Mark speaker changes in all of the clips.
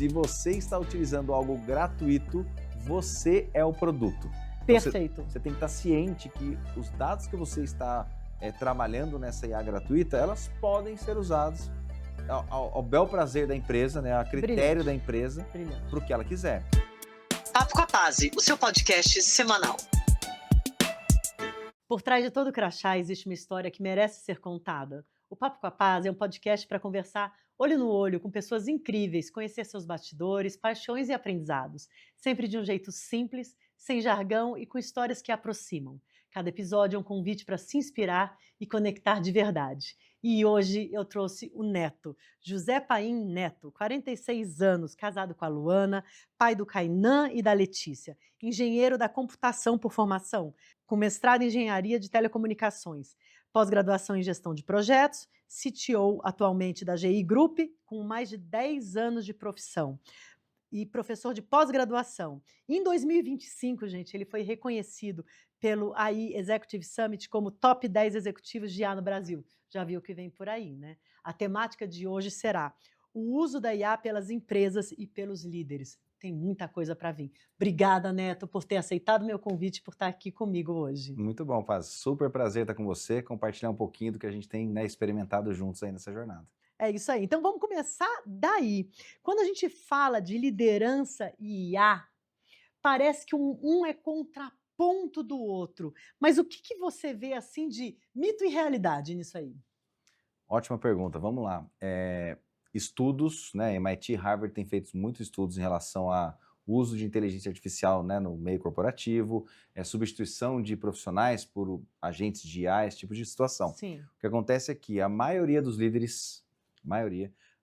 Speaker 1: Se você está utilizando algo gratuito, você é o produto.
Speaker 2: Perfeito.
Speaker 1: Você tem que estar ciente que os dados que você está trabalhando nessa IA gratuita, elas podem ser usados ao bel prazer da empresa, né, a critério da empresa, para o que ela quiser.
Speaker 3: Papo com a Pazzi, o seu podcast semanal.
Speaker 2: Por trás de todo crachá existe uma história que merece ser contada. O Papo com a Pazzi é um podcast para conversar olho no olho com pessoas incríveis, conhecer seus bastidores, paixões e aprendizados, sempre de um jeito simples, sem jargão e com histórias que aproximam. Cada episódio é um convite para se inspirar e conectar de verdade. E hoje eu trouxe o neto, José Paim Neto, 46 anos, casado com a Luana, pai do Kainan e da Letícia, engenheiro da computação por formação, com mestrado em engenharia de telecomunicações, pós-graduação em gestão de projetos, CTO atualmente da GI Group, com mais de 10 anos de profissão, e professor de pós-graduação. Em 2025, gente, ele foi reconhecido pelo AI Executive Summit como top 10 executivos de IA no Brasil. Já viu o que vem por aí, né? A temática de hoje será o uso da IA pelas empresas e pelos líderes. Tem muita coisa para vir. Obrigada, Neto, por ter aceitado meu convite, por estar aqui comigo hoje.
Speaker 1: Muito bom, Paz. Super prazer estar com você, compartilhar um pouquinho do que a gente tem, né, experimentado juntos aí nessa jornada.
Speaker 2: É isso aí. Então vamos começar daí. Quando a gente fala de liderança e IA, parece que um é contraponto do outro. Mas o que você vê assim de mito e realidade nisso aí?
Speaker 1: Ótima pergunta. Vamos lá. Estudos, né? MIT e Harvard têm feito muitos estudos em relação ao uso de inteligência artificial, né, no meio corporativo, substituição de profissionais por agentes de IA, esse tipo de situação.
Speaker 2: Sim.
Speaker 1: O que acontece é que a maioria dos líderes,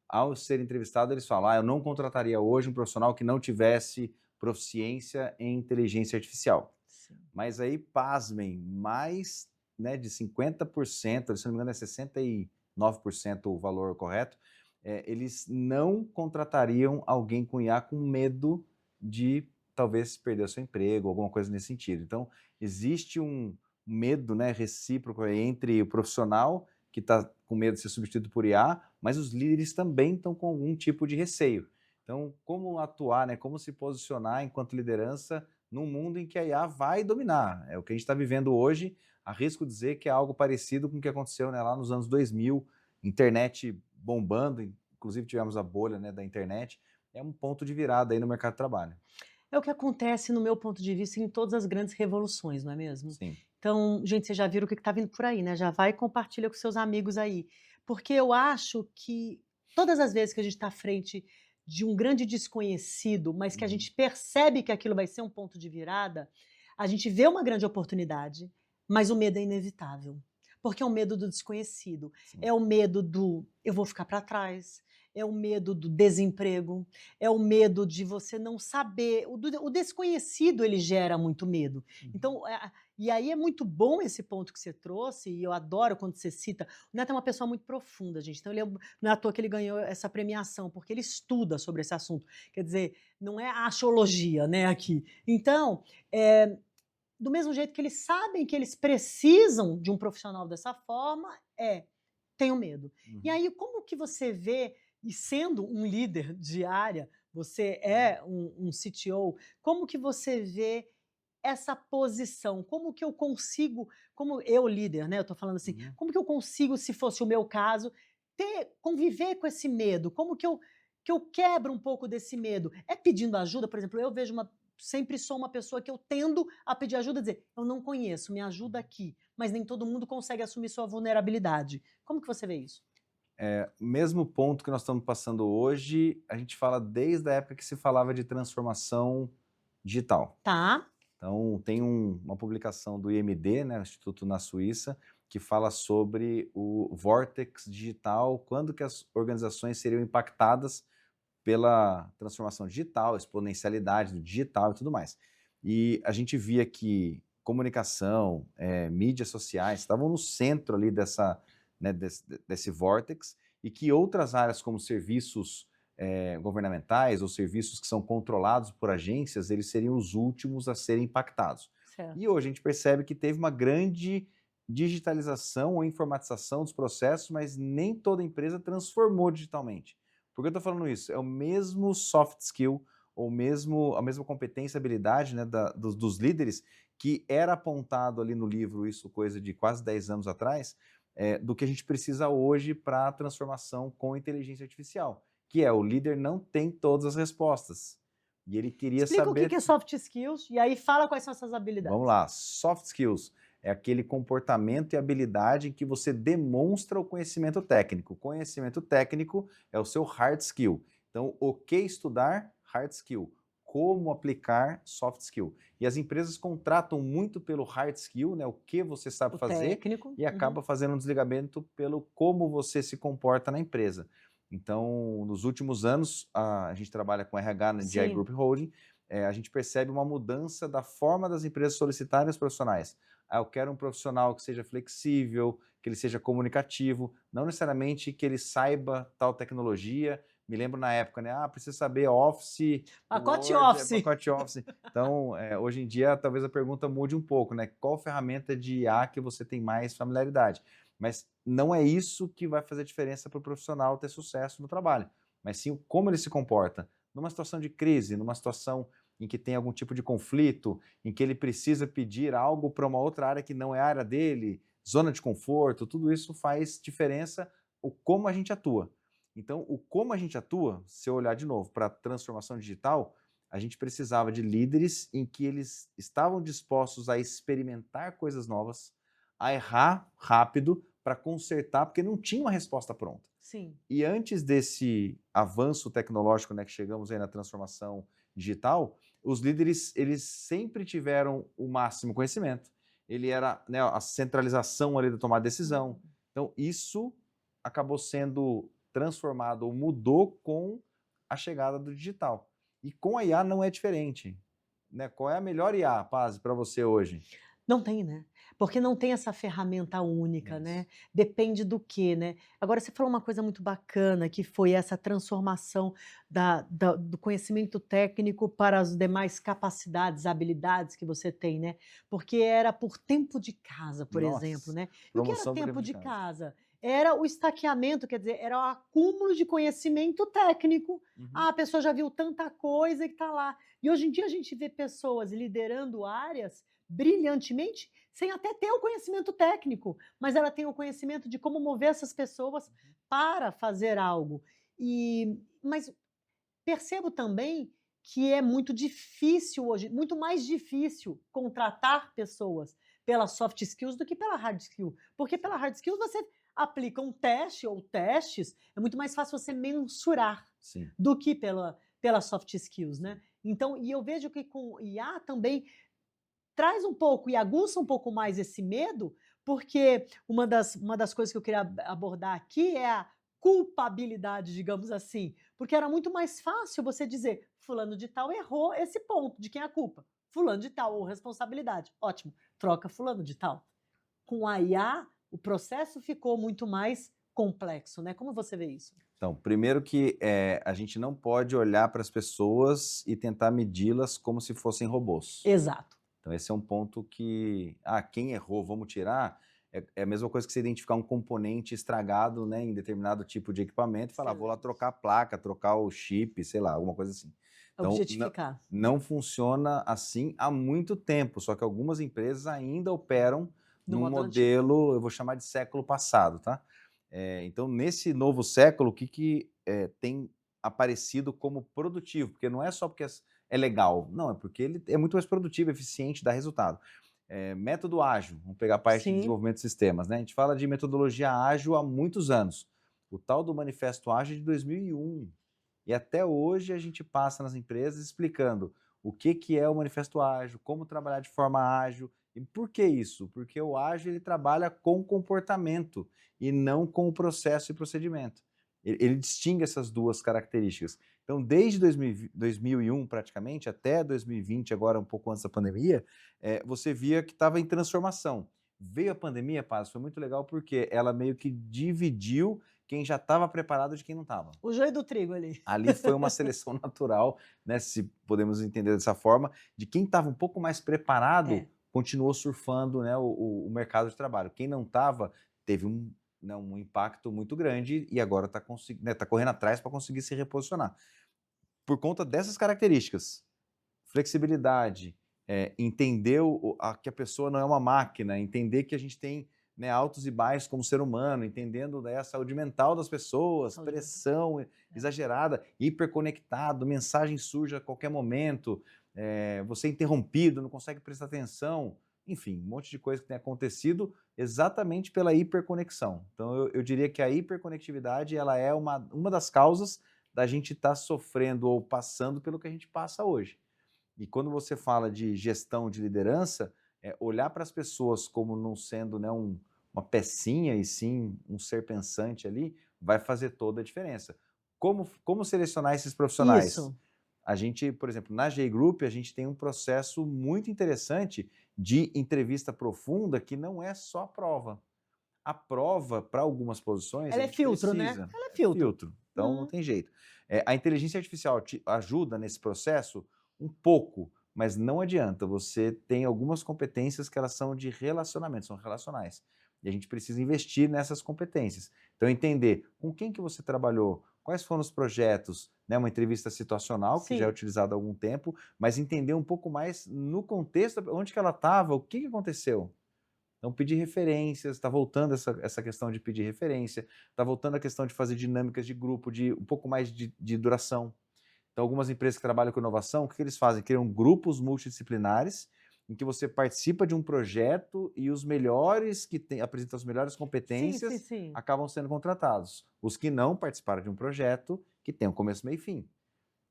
Speaker 1: ao ser entrevistado, eles falam: eu não contrataria hoje um profissional que não tivesse proficiência em inteligência artificial.
Speaker 2: Sim.
Speaker 1: Mas aí, pasmem, mais, né, de 50%, se não me engano é 69% o valor correto, eles não contratariam alguém com IA com medo de talvez perder o seu emprego, alguma coisa nesse sentido. Então, existe um medo, né, recíproco entre o profissional que está com medo de ser substituído por IA, mas os líderes também estão com algum tipo de receio. Então, como atuar, né, como se posicionar enquanto liderança num mundo em que a IA vai dominar? É o que a gente está vivendo hoje. Arrisco dizer que é algo parecido com o que aconteceu, né, lá nos anos 2000, internet bombando, inclusive tivemos a bolha, né, da internet. É um ponto de virada aí no mercado de trabalho.
Speaker 2: É o que acontece, no meu ponto de vista, em todas as grandes revoluções, não é mesmo?
Speaker 1: Sim.
Speaker 2: Então, gente, vocês já viram o que está vindo por aí, né? Já vai e compartilha com seus amigos aí. Porque eu acho que todas as vezes que a gente está à frente de um grande desconhecido, mas que a gente percebe que aquilo vai ser um ponto de virada, a gente vê uma grande oportunidade, mas o medo é inevitável. Porque é o medo do desconhecido,
Speaker 1: Sim.
Speaker 2: é o medo do eu vou ficar para trás, é o medo do desemprego, é o medo de você não saber. O desconhecido, ele gera muito medo. Então, e aí é muito bom esse ponto que você trouxe, e eu adoro quando você cita. O Neto é uma pessoa muito profunda, gente. Então, não é à toa que ele ganhou essa premiação, porque ele estuda sobre esse assunto. Quer dizer, não é axiologia, né, aqui. Então, do mesmo jeito que eles sabem que eles precisam de um profissional dessa forma, tenho medo. E aí, como que você vê, e sendo um líder de área, você é um CTO, como que você vê essa posição? Como que eu consigo, como eu líder, né, eu estou falando assim, como que eu consigo, se fosse o meu caso, conviver com esse medo? Como que eu quebro um pouco desse medo? É pedindo ajuda, por exemplo, eu vejo sempre sou uma pessoa que eu tendo a pedir ajuda, dizer, eu não conheço, me ajuda aqui, mas nem todo mundo consegue assumir sua vulnerabilidade. Como que você vê isso?
Speaker 1: Mesmo ponto que nós estamos passando hoje, a gente fala desde a época que se falava de transformação digital.
Speaker 2: Tá.
Speaker 1: Então, tem uma publicação do IMD, né, o Instituto na Suíça, que fala sobre o Vortex digital, quando que as organizações seriam impactadas pela transformação digital, exponencialidade do digital e tudo mais. E a gente via que comunicação, mídias sociais estavam no centro ali desse vórtex, e que outras áreas como serviços governamentais ou serviços que são controlados por agências, eles seriam os últimos a serem impactados.
Speaker 2: Certo.
Speaker 1: E hoje a gente percebe que teve uma grande digitalização ou informatização dos processos, mas nem toda empresa transformou digitalmente. Por que eu estou falando isso? É o mesmo soft skill, ou mesmo a mesma competência, habilidade, né, dos líderes, que era apontado ali no livro, isso coisa de quase 10 anos atrás, do que a gente precisa hoje para a transformação com inteligência artificial, que é o líder não tem todas as respostas. E ele queria
Speaker 2: Explica o
Speaker 1: saber...
Speaker 2: que é soft skills e aí fala quais são essas
Speaker 1: Vamos
Speaker 2: habilidades.
Speaker 1: lá, soft skills é aquele comportamento e habilidade em que você demonstra o conhecimento técnico. O conhecimento técnico é o seu hard skill. Então, o que estudar? Hard skill. Como aplicar? Soft skill. E as empresas contratam muito pelo hard skill, né, o que você sabe
Speaker 2: O
Speaker 1: fazer,
Speaker 2: técnico.
Speaker 1: e acaba fazendo um desligamento pelo como você se comporta na empresa. Então, nos últimos anos, a gente trabalha com RH na GI
Speaker 2: Sim.
Speaker 1: Group Holding, a gente percebe uma mudança da forma das empresas solicitarem os profissionais. Eu quero um profissional que seja flexível, que ele seja comunicativo, não necessariamente que ele saiba tal tecnologia. Me lembro na época, né? Precisa saber Office,
Speaker 2: Pacote
Speaker 1: Word,
Speaker 2: Office.
Speaker 1: pacote Office. Então, hoje em dia, talvez a pergunta mude um pouco, né? Qual ferramenta de IA que você tem mais familiaridade? Mas não é isso que vai fazer diferença para o profissional ter sucesso no trabalho, mas sim como ele se comporta. Numa situação de crise, numa situação em que tem algum tipo de conflito, em que ele precisa pedir algo para uma outra área que não é a área dele, zona de conforto, tudo isso faz diferença o como a gente atua. Então, o como a gente atua, se eu olhar de novo para a transformação digital, a gente precisava de líderes em que eles estavam dispostos a experimentar coisas novas, a errar rápido para consertar, porque não tinha uma resposta pronta.
Speaker 2: Sim.
Speaker 1: E antes desse avanço tecnológico, né, que chegamos aí na transformação digital, os líderes, eles sempre tiveram o máximo conhecimento. Ele era, né, a centralização ali da tomada de decisão. Então, isso acabou sendo transformado ou mudou com a chegada do digital. E com a IA não é diferente. Né? Qual é a melhor IA, Paz, para você hoje?
Speaker 2: Não tem, né? Porque não tem essa ferramenta única, né?
Speaker 1: Isso.
Speaker 2: Depende do quê, né? Agora, você falou uma coisa muito bacana, que foi essa transformação do conhecimento técnico para as demais capacidades, habilidades que você tem, né? Porque era por tempo de casa, por exemplo,
Speaker 1: Nossa,
Speaker 2: né? E o que era
Speaker 1: promoção por
Speaker 2: tempo
Speaker 1: tempo
Speaker 2: de
Speaker 1: casa.
Speaker 2: casa? Era o estaqueamento, quer dizer, era o acúmulo de conhecimento técnico. A pessoa já viu tanta coisa que está lá. E hoje em dia a gente vê pessoas liderando áreas brilhantemente, sem até ter o conhecimento técnico, mas ela tem o conhecimento de como mover essas pessoas para fazer algo. Mas percebo também que é muito difícil hoje, muito mais difícil contratar pessoas pela soft skills do que pela hard skill, porque pela hard skills você aplica um teste ou testes, é muito mais fácil você mensurar
Speaker 1: Sim.
Speaker 2: do que pela soft skills, né? Então, e eu vejo que com IA também traz um pouco e aguça um pouco mais esse medo, porque uma das coisas que eu queria abordar aqui é a culpabilidade, digamos assim, porque era muito mais fácil você dizer: fulano de tal errou esse ponto, de quem é a culpa? Fulano de tal, ou responsabilidade. Ótimo, troca fulano de tal. Com a IA, o processo ficou muito mais complexo, né? Como você vê isso?
Speaker 1: Então, primeiro que a gente não pode olhar para as pessoas e tentar medi-las como se fossem robôs.
Speaker 2: Exato.
Speaker 1: Então, esse é um ponto que, quem errou, vamos tirar, é a mesma coisa que você identificar um componente estragado, né, em determinado tipo de equipamento e falar, vou lá trocar a placa, trocar o chip, sei lá, alguma coisa assim. Então,
Speaker 2: Objetificar.
Speaker 1: não funciona assim há muito tempo, só que algumas empresas ainda operam
Speaker 2: No
Speaker 1: num
Speaker 2: modo
Speaker 1: modelo, eu vou chamar de século passado, tá? Então, nesse novo século, o que tem aparecido como produtivo? Porque não é só porque é legal, não, é porque ele é muito mais produtivo, eficiente, dá resultado. Método ágil, vamos pegar a parte de
Speaker 2: Sim.
Speaker 1: desenvolvimento de sistemas, né? A gente fala de metodologia ágil há muitos anos. O tal do Manifesto Ágil é de 2001. E até hoje a gente passa nas empresas explicando o que é o Manifesto Ágil, como trabalhar de forma ágil. E por que isso? Porque o ágil ele trabalha com comportamento e não com o processo e procedimento. Ele distingue essas duas características. Então, desde 2001 praticamente até 2020, agora um pouco antes da pandemia, você via que estava em transformação. Veio a pandemia, Paz, foi muito legal porque ela meio que dividiu quem já estava preparado de quem não estava.
Speaker 2: O joio do trigo ali.
Speaker 1: Ali foi uma seleção natural, né, se podemos entender dessa forma, de quem estava um pouco mais preparado, continuou surfando, né, o mercado de trabalho. Quem não estava, teve né, um impacto muito grande e agora está tá correndo atrás para conseguir se reposicionar. Por conta dessas características, flexibilidade, entender que a pessoa não é uma máquina, entender que a gente tem, né, altos e baixos como ser humano, entendendo, né, a saúde mental das pessoas, pressão exagerada, hiperconectado, mensagem surge a qualquer momento, você é interrompido, não consegue prestar atenção, enfim, um monte de coisa que tem acontecido exatamente pela hiperconexão. Então, eu diria que a hiperconectividade ela é uma das causas da gente estar sofrendo ou passando pelo que a gente passa hoje. E quando você fala de gestão de liderança, olhar para as pessoas como não sendo, né, uma pecinha e sim um ser pensante ali, vai fazer toda a diferença. Como selecionar esses profissionais?
Speaker 2: Isso.
Speaker 1: A gente, por exemplo, na G Group, a gente tem um processo muito interessante de entrevista profunda que não é só prova. A prova, para algumas posições,
Speaker 2: Ela
Speaker 1: a
Speaker 2: é
Speaker 1: gente
Speaker 2: filtro,
Speaker 1: precisa.
Speaker 2: né? Ela é filtro.
Speaker 1: Então, não tem jeito. A inteligência artificial te ajuda nesse processo um pouco, mas não adianta. Você tem algumas competências que elas são de relacionamento, são relacionais. E a gente precisa investir nessas competências. Então, entender com quem que você trabalhou, quais foram os projetos, né, uma entrevista situacional, que já é
Speaker 2: Sim.
Speaker 1: utilizada há algum tempo, mas entender um pouco mais no contexto, onde que ela estava, o que aconteceu. Então, pedir referências, está voltando essa questão de pedir referência, está voltando a questão de fazer dinâmicas de grupo, de um pouco mais de duração. Então, algumas empresas que trabalham com inovação, o que eles fazem? Criam grupos multidisciplinares em que você participa de um projeto e os melhores apresentam as melhores competências
Speaker 2: Sim.
Speaker 1: acabam sendo contratados. Os que não participaram de um projeto, que tem um começo, meio e fim.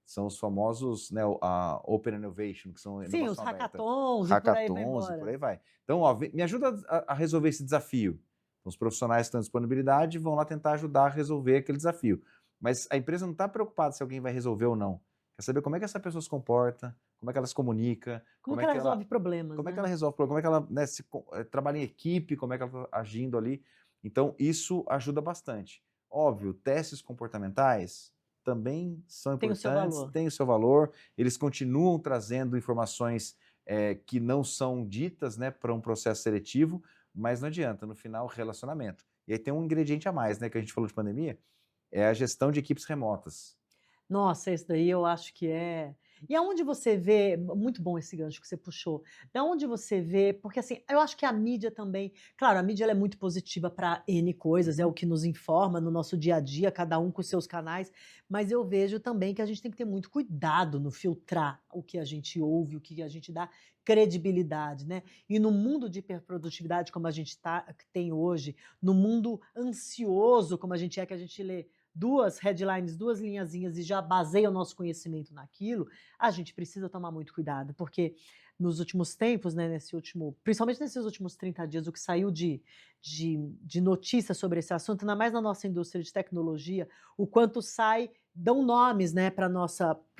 Speaker 1: São os famosos, né, a Open Innovation, que são
Speaker 2: Sim, os
Speaker 1: inovação aberta.
Speaker 2: hackathons e por aí vai embora.
Speaker 1: E por aí vai. Então, ó, me ajuda a resolver esse desafio. Os profissionais que estão em disponibilidade vão lá tentar ajudar a resolver aquele desafio. Mas a empresa não está preocupada se alguém vai resolver ou não. Quer saber como é que essa pessoa se comporta, como é que ela se comunica,
Speaker 2: Como que ela resolve problemas,
Speaker 1: como é que
Speaker 2: né?
Speaker 1: ela resolve problemas, como é que ela, né, trabalha em equipe, como é que ela está agindo ali. Então, isso ajuda bastante. Óbvio, testes comportamentais também são
Speaker 2: Tem o seu
Speaker 1: importantes,
Speaker 2: valor.
Speaker 1: têm o seu valor, eles continuam trazendo informações que não são ditas, né, para um processo seletivo, mas não adianta, no final, relacionamento. E aí tem um ingrediente a mais, né, que a gente falou de pandemia, é a gestão de equipes remotas.
Speaker 2: Nossa, esse daí eu acho que é. E aonde você vê, muito bom esse gancho que você puxou. Da onde você vê, porque assim, eu acho que a mídia também, claro, a mídia ela é muito positiva para N coisas, é o que nos informa no nosso dia a dia, cada um com seus canais, mas eu vejo também que a gente tem que ter muito cuidado no filtrar o que a gente ouve, o que a gente dá credibilidade, né? E no mundo de hiperprodutividade como a gente tem hoje, no mundo ansioso como a gente é, que a gente lê duas headlines, duas linhazinhas e já baseia o nosso conhecimento naquilo, a gente precisa tomar muito cuidado, porque nos últimos tempos, né, principalmente nesses últimos 30 dias, o que saiu de notícias sobre esse assunto, ainda mais na nossa indústria de tecnologia, o quanto dão nomes, né, para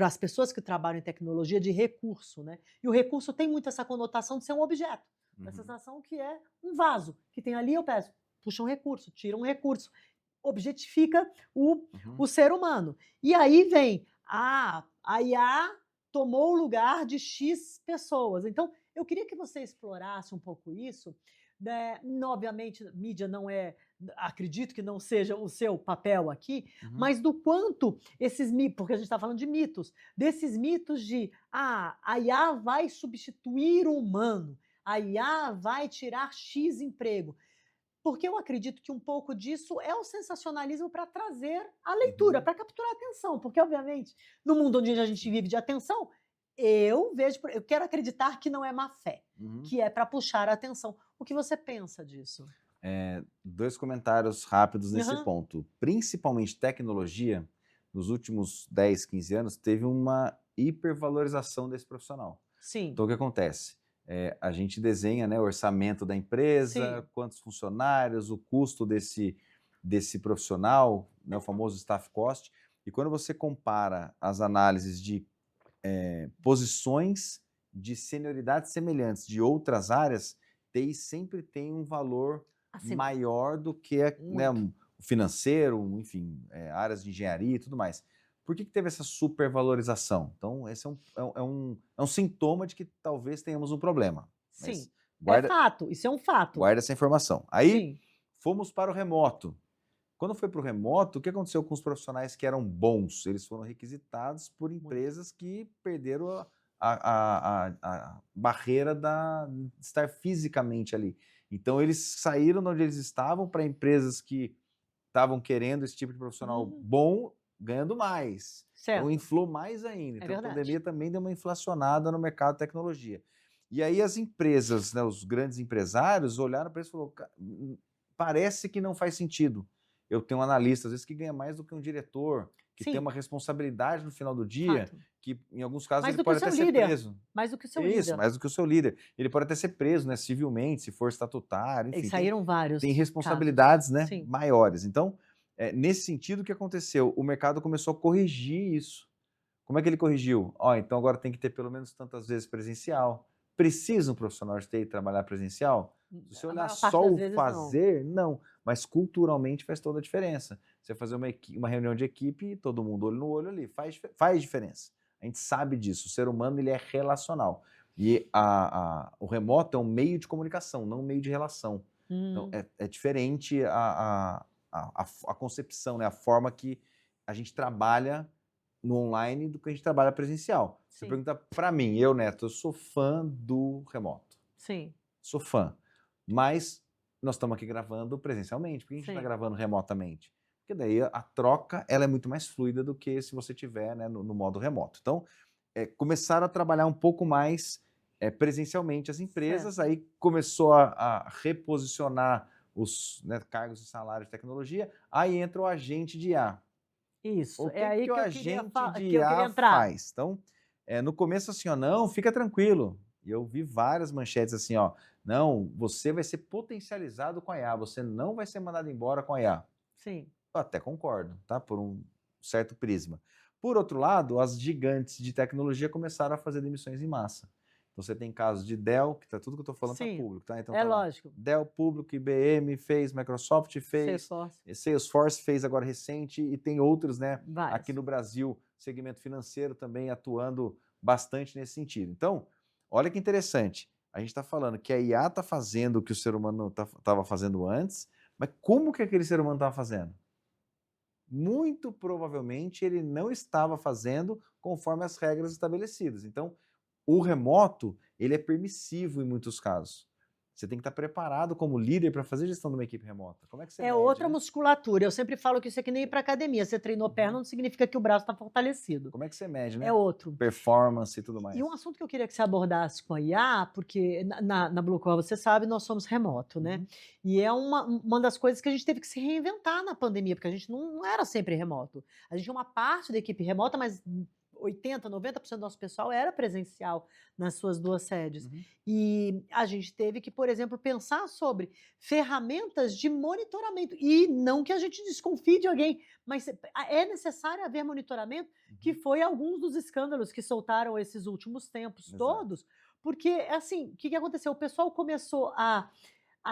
Speaker 2: as pessoas que trabalham em tecnologia de recurso, né? E o recurso tem muito essa conotação de ser um objeto, a sensação que é um vaso, que tem ali, eu peço, puxa um recurso, tira um recurso, objetifica o ser humano. E aí vem, a IA tomou o lugar de X pessoas. Então, eu queria que você explorasse um pouco isso. Né? Obviamente, mídia não é, acredito que não seja o seu papel aqui, mas do quanto esses mitos, porque a gente está falando de mitos, desses mitos de a IA vai substituir o humano, a IA vai tirar X emprego. Porque eu acredito que um pouco disso é o sensacionalismo para trazer a leitura, para capturar a atenção. Porque, obviamente, no mundo onde a gente vive de atenção, eu quero acreditar que não é má fé, que é para puxar a atenção. O que você pensa disso?
Speaker 1: Dois comentários rápidos nesse ponto. Principalmente tecnologia, nos últimos 10, 15 anos, teve uma hipervalorização desse profissional.
Speaker 2: Sim.
Speaker 1: Então, o que acontece? A gente desenha, né, o orçamento da empresa, quantos funcionários, o custo desse profissional, né, o famoso staff cost, e quando você compara as análises de posições de senioridade semelhantes de outras áreas, TI sempre tem um valor maior do que né, o financeiro, enfim, áreas de engenharia e tudo mais. Por que teve essa supervalorização? Então, esse é um sintoma de que talvez tenhamos um problema.
Speaker 2: Sim,
Speaker 1: Guarda,
Speaker 2: é fato, isso é um fato.
Speaker 1: Guarda essa informação. Aí, fomos para o remoto. Quando foi para o remoto, o que aconteceu com os profissionais que eram bons? Eles foram requisitados por empresas que perderam a barreira de estar fisicamente ali. Então, eles saíram de onde eles estavam para empresas que estavam querendo esse tipo de profissional bom, ganhando mais.
Speaker 2: Certo.
Speaker 1: Então, inflou mais ainda.
Speaker 2: É
Speaker 1: Então, a
Speaker 2: verdade.
Speaker 1: pandemia também deu uma inflacionada no mercado de tecnologia. E aí as empresas, né, os grandes empresários, olharam para isso e falaram, parece que não faz sentido. Eu tenho um analista, às vezes, que ganha mais do que um diretor, que
Speaker 2: Sim.
Speaker 1: tem uma responsabilidade no final do dia,
Speaker 2: Fato.
Speaker 1: que em alguns casos
Speaker 2: Mais
Speaker 1: ele
Speaker 2: do que o
Speaker 1: pode até
Speaker 2: seu
Speaker 1: ser
Speaker 2: líder.
Speaker 1: preso.
Speaker 2: Mais do que o seu
Speaker 1: Isso,
Speaker 2: líder.
Speaker 1: mais do que o seu líder. Ele pode até ser preso, né, civilmente, se for estatutário,
Speaker 2: E
Speaker 1: enfim.
Speaker 2: saíram vários
Speaker 1: Tem responsabilidades, né,
Speaker 2: Sim.
Speaker 1: maiores. Então, nesse sentido, o que aconteceu? O mercado começou a corrigir isso. Como é que ele corrigiu? Então agora tem que ter pelo menos tantas vezes presencial. Precisa um profissional de TI trabalhar presencial? Se você
Speaker 2: A
Speaker 1: olhar
Speaker 2: maior parte
Speaker 1: só
Speaker 2: das
Speaker 1: o
Speaker 2: vezes,
Speaker 1: fazer, não. Mas culturalmente faz toda a diferença. Você fazer uma reunião de equipe, todo mundo olho no olho ali, faz diferença. A gente sabe disso. O ser humano ele é relacional. E o remoto é um meio de comunicação, não um meio de relação. Então é diferente a concepção, né? A forma que a gente trabalha no online do que a gente trabalha presencial. Você
Speaker 2: Sim.
Speaker 1: pergunta para mim, eu, Neto, eu sou fã do remoto.
Speaker 2: Sim.
Speaker 1: Sou fã. Mas nós estamos aqui gravando presencialmente. Por que a gente está
Speaker 2: Sim.
Speaker 1: gravando remotamente? Porque daí a troca ela é muito mais fluida do que se você tiver, né, no modo remoto. Então, começaram a trabalhar um pouco mais presencialmente as empresas,
Speaker 2: Certo.
Speaker 1: aí começou a reposicionar os, né, cargos e salários de tecnologia, aí entra o agente de IA.
Speaker 2: Isso.
Speaker 1: O que
Speaker 2: É aí
Speaker 1: que o
Speaker 2: que eu queria,
Speaker 1: agente
Speaker 2: que
Speaker 1: de
Speaker 2: eu queria
Speaker 1: IA
Speaker 2: entrar.
Speaker 1: faz? Então, no começo assim, ó, não, fica tranquilo. E eu vi várias manchetes assim, ó, não, você vai ser potencializado com a IA, você não vai ser mandado embora com a IA.
Speaker 2: Sim.
Speaker 1: Eu até concordo, tá? Por um certo prisma. Por outro lado, as gigantes de tecnologia começaram a fazer demissões em massa. Então você tem casos de Dell, que tá tudo que eu tô falando tá
Speaker 2: Sim.
Speaker 1: público, tá? Então
Speaker 2: É
Speaker 1: tá lá.
Speaker 2: lógico.
Speaker 1: Dell público, IBM fez, Microsoft fez,
Speaker 2: Salesforce.
Speaker 1: Salesforce fez agora recente e tem outros, né?
Speaker 2: Vários.
Speaker 1: Aqui no Brasil, segmento financeiro também atuando bastante nesse sentido. Então, olha que interessante. A gente está falando que a IA está fazendo o que o ser humano estava fazendo antes, mas como que aquele ser humano estava fazendo? Muito provavelmente ele não estava fazendo conforme as regras estabelecidas. Então, o remoto, ele é permissivo em muitos casos. Você tem que estar preparado como líder para fazer gestão de uma equipe remota. Como é que você
Speaker 2: É
Speaker 1: mede,
Speaker 2: outra
Speaker 1: né?
Speaker 2: musculatura. Eu sempre falo que isso é que nem ir para academia. Você treinou perna, não significa que o braço está fortalecido.
Speaker 1: Como é que você mede, né?
Speaker 2: É outro.
Speaker 1: Performance e tudo mais.
Speaker 2: E um assunto que eu queria que você abordasse com a IA, porque na Blue Call, você sabe, nós somos remoto, né? E é uma das coisas que a gente teve que se reinventar na pandemia, porque a gente não era sempre remoto. A gente tinha uma parte da equipe remota, mas 80%, 90% do nosso pessoal era presencial nas suas duas sedes. E a gente teve que, por exemplo, pensar sobre ferramentas de monitoramento. E não que a gente desconfie de alguém, mas é necessário haver monitoramento, que foi alguns dos escândalos que soltaram esses últimos tempos todos, porque, assim, o que aconteceu? O pessoal começou a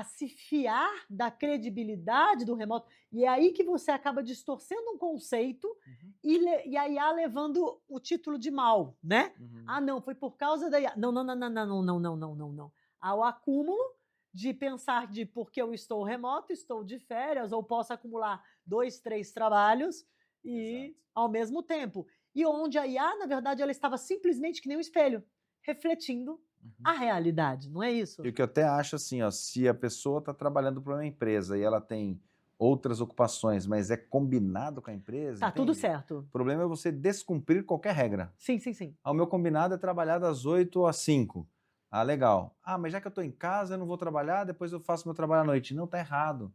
Speaker 2: se fiar da credibilidade do remoto, e é aí que você acaba distorcendo um conceito e a IA levando o título de mal, né? Ah, não, foi por causa da IA. Não, não, não, não, não, não, não, não, não, não. Há o acúmulo de pensar de porque eu estou remoto, estou de férias, ou posso acumular 2, 3 trabalhos e ao mesmo tempo. E onde a IA, na verdade, ela estava simplesmente que nem um espelho, refletindo a realidade, não é isso?
Speaker 1: E o que eu até acho assim, ó, se a pessoa está trabalhando para uma empresa e ela tem outras ocupações, mas é combinado com a empresa,
Speaker 2: Tá tudo
Speaker 1: entende?
Speaker 2: certo.
Speaker 1: O problema é você descumprir qualquer regra.
Speaker 2: Sim, sim, sim.
Speaker 1: O meu combinado é trabalhar das 8 às 5. Ah, legal. Ah, mas já que eu estou em casa, eu não vou trabalhar, depois eu faço meu trabalho à noite. Não, tá errado.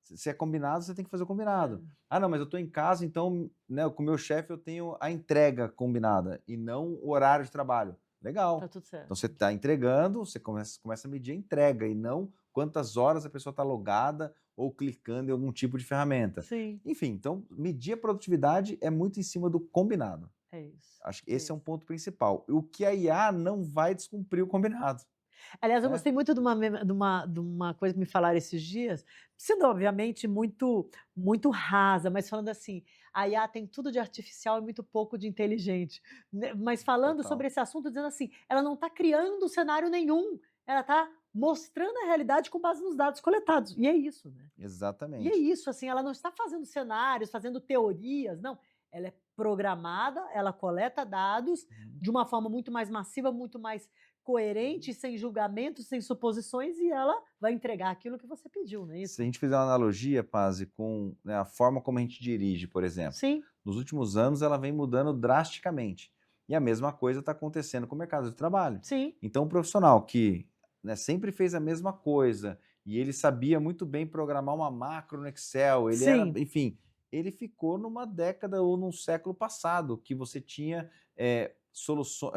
Speaker 1: Se é combinado, você tem que fazer o combinado. Ah, não, mas eu estou em casa, então, né, com o meu chefe eu tenho a entrega combinada e não o horário de trabalho. Legal.
Speaker 2: Tá tudo certo.
Speaker 1: Então você está entregando, você começa a medir a entrega e não quantas horas a pessoa está logada ou clicando em algum tipo de ferramenta.
Speaker 2: Sim.
Speaker 1: Enfim, então medir a produtividade é muito em cima do combinado.
Speaker 2: É isso.
Speaker 1: Acho que esse é um ponto principal. O que a IA não vai descumprir o combinado.
Speaker 2: Aliás, eu
Speaker 1: né?
Speaker 2: gostei muito de uma coisa que me falaram esses dias, sendo obviamente muito, muito rasa, mas falando assim, a IA tem tudo de artificial e muito pouco de inteligente. Mas falando
Speaker 1: Total.
Speaker 2: sobre esse assunto, dizendo assim, ela não está criando cenário nenhum, ela está mostrando a realidade com base nos dados coletados. E é isso, né? E é
Speaker 1: Exatamente.
Speaker 2: isso, assim, ela não está fazendo cenários, fazendo teorias, não. Ela é programada, ela coleta dados de uma forma muito mais massiva, muito mais coerente, sem julgamentos, sem suposições, e ela vai entregar aquilo que você pediu, não é
Speaker 1: Se
Speaker 2: isso?
Speaker 1: a gente fizer uma analogia, Pazzi, com, né, a forma como a gente dirige, por exemplo,
Speaker 2: Sim,
Speaker 1: nos últimos anos ela vem mudando drasticamente. E a mesma coisa está acontecendo com o mercado de trabalho.
Speaker 2: sim,
Speaker 1: Então, um profissional que, né, sempre fez a mesma coisa e ele sabia muito bem programar uma macro no Excel, ele era,
Speaker 2: sim,
Speaker 1: enfim, ele ficou numa década ou num século passado, que você tinha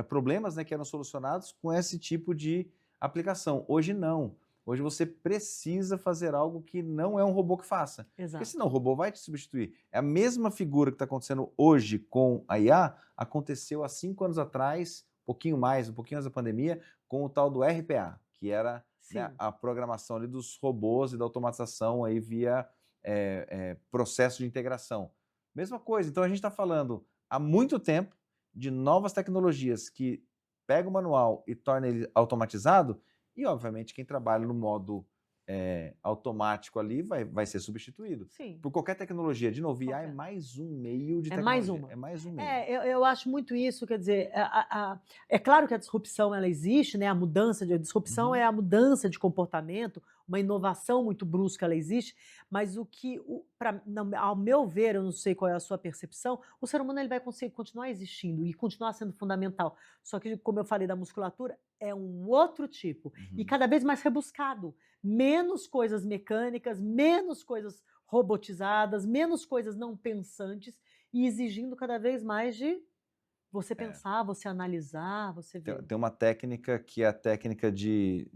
Speaker 1: problemas, né, que eram solucionados com esse tipo de aplicação. Hoje não. Hoje você precisa fazer algo que não é um robô que faça. Porque
Speaker 2: exato.
Speaker 1: senão o robô vai te substituir. É a mesma figura que está acontecendo hoje com a IA, aconteceu há 5 anos atrás, um pouquinho mais, um pouquinho antes da pandemia, com o tal do RPA, que era, né,
Speaker 2: Sim,
Speaker 1: a programação ali dos robôs e da automatização aí via processo de integração. Mesma coisa. Então a gente está falando há muito tempo de novas tecnologias que pega o manual e torna ele automatizado, e obviamente quem trabalha no modo automático ali vai ser substituído
Speaker 2: sim.
Speaker 1: por qualquer tecnologia. De novo, IA é
Speaker 2: Qualquer.
Speaker 1: mais um meio de
Speaker 2: É mais
Speaker 1: tecnologia.
Speaker 2: uma.
Speaker 1: É mais um meio.
Speaker 2: Eu acho muito isso, quer dizer, é claro que a disrupção ela existe, né? A disrupção
Speaker 1: Uhum.
Speaker 2: é a mudança de comportamento, uma inovação muito brusca ela existe, mas ao meu ver, eu não sei qual é a sua percepção, o ser humano ele vai conseguir continuar existindo e continuar sendo fundamental. Só que, como eu falei da musculatura, é um outro tipo e
Speaker 1: Uhum.
Speaker 2: cada vez mais rebuscado, menos coisas mecânicas, menos coisas robotizadas, menos coisas não pensantes e exigindo cada vez mais de você
Speaker 1: É.
Speaker 2: pensar, você analisar, você ver.
Speaker 1: Tem uma técnica que é a técnica de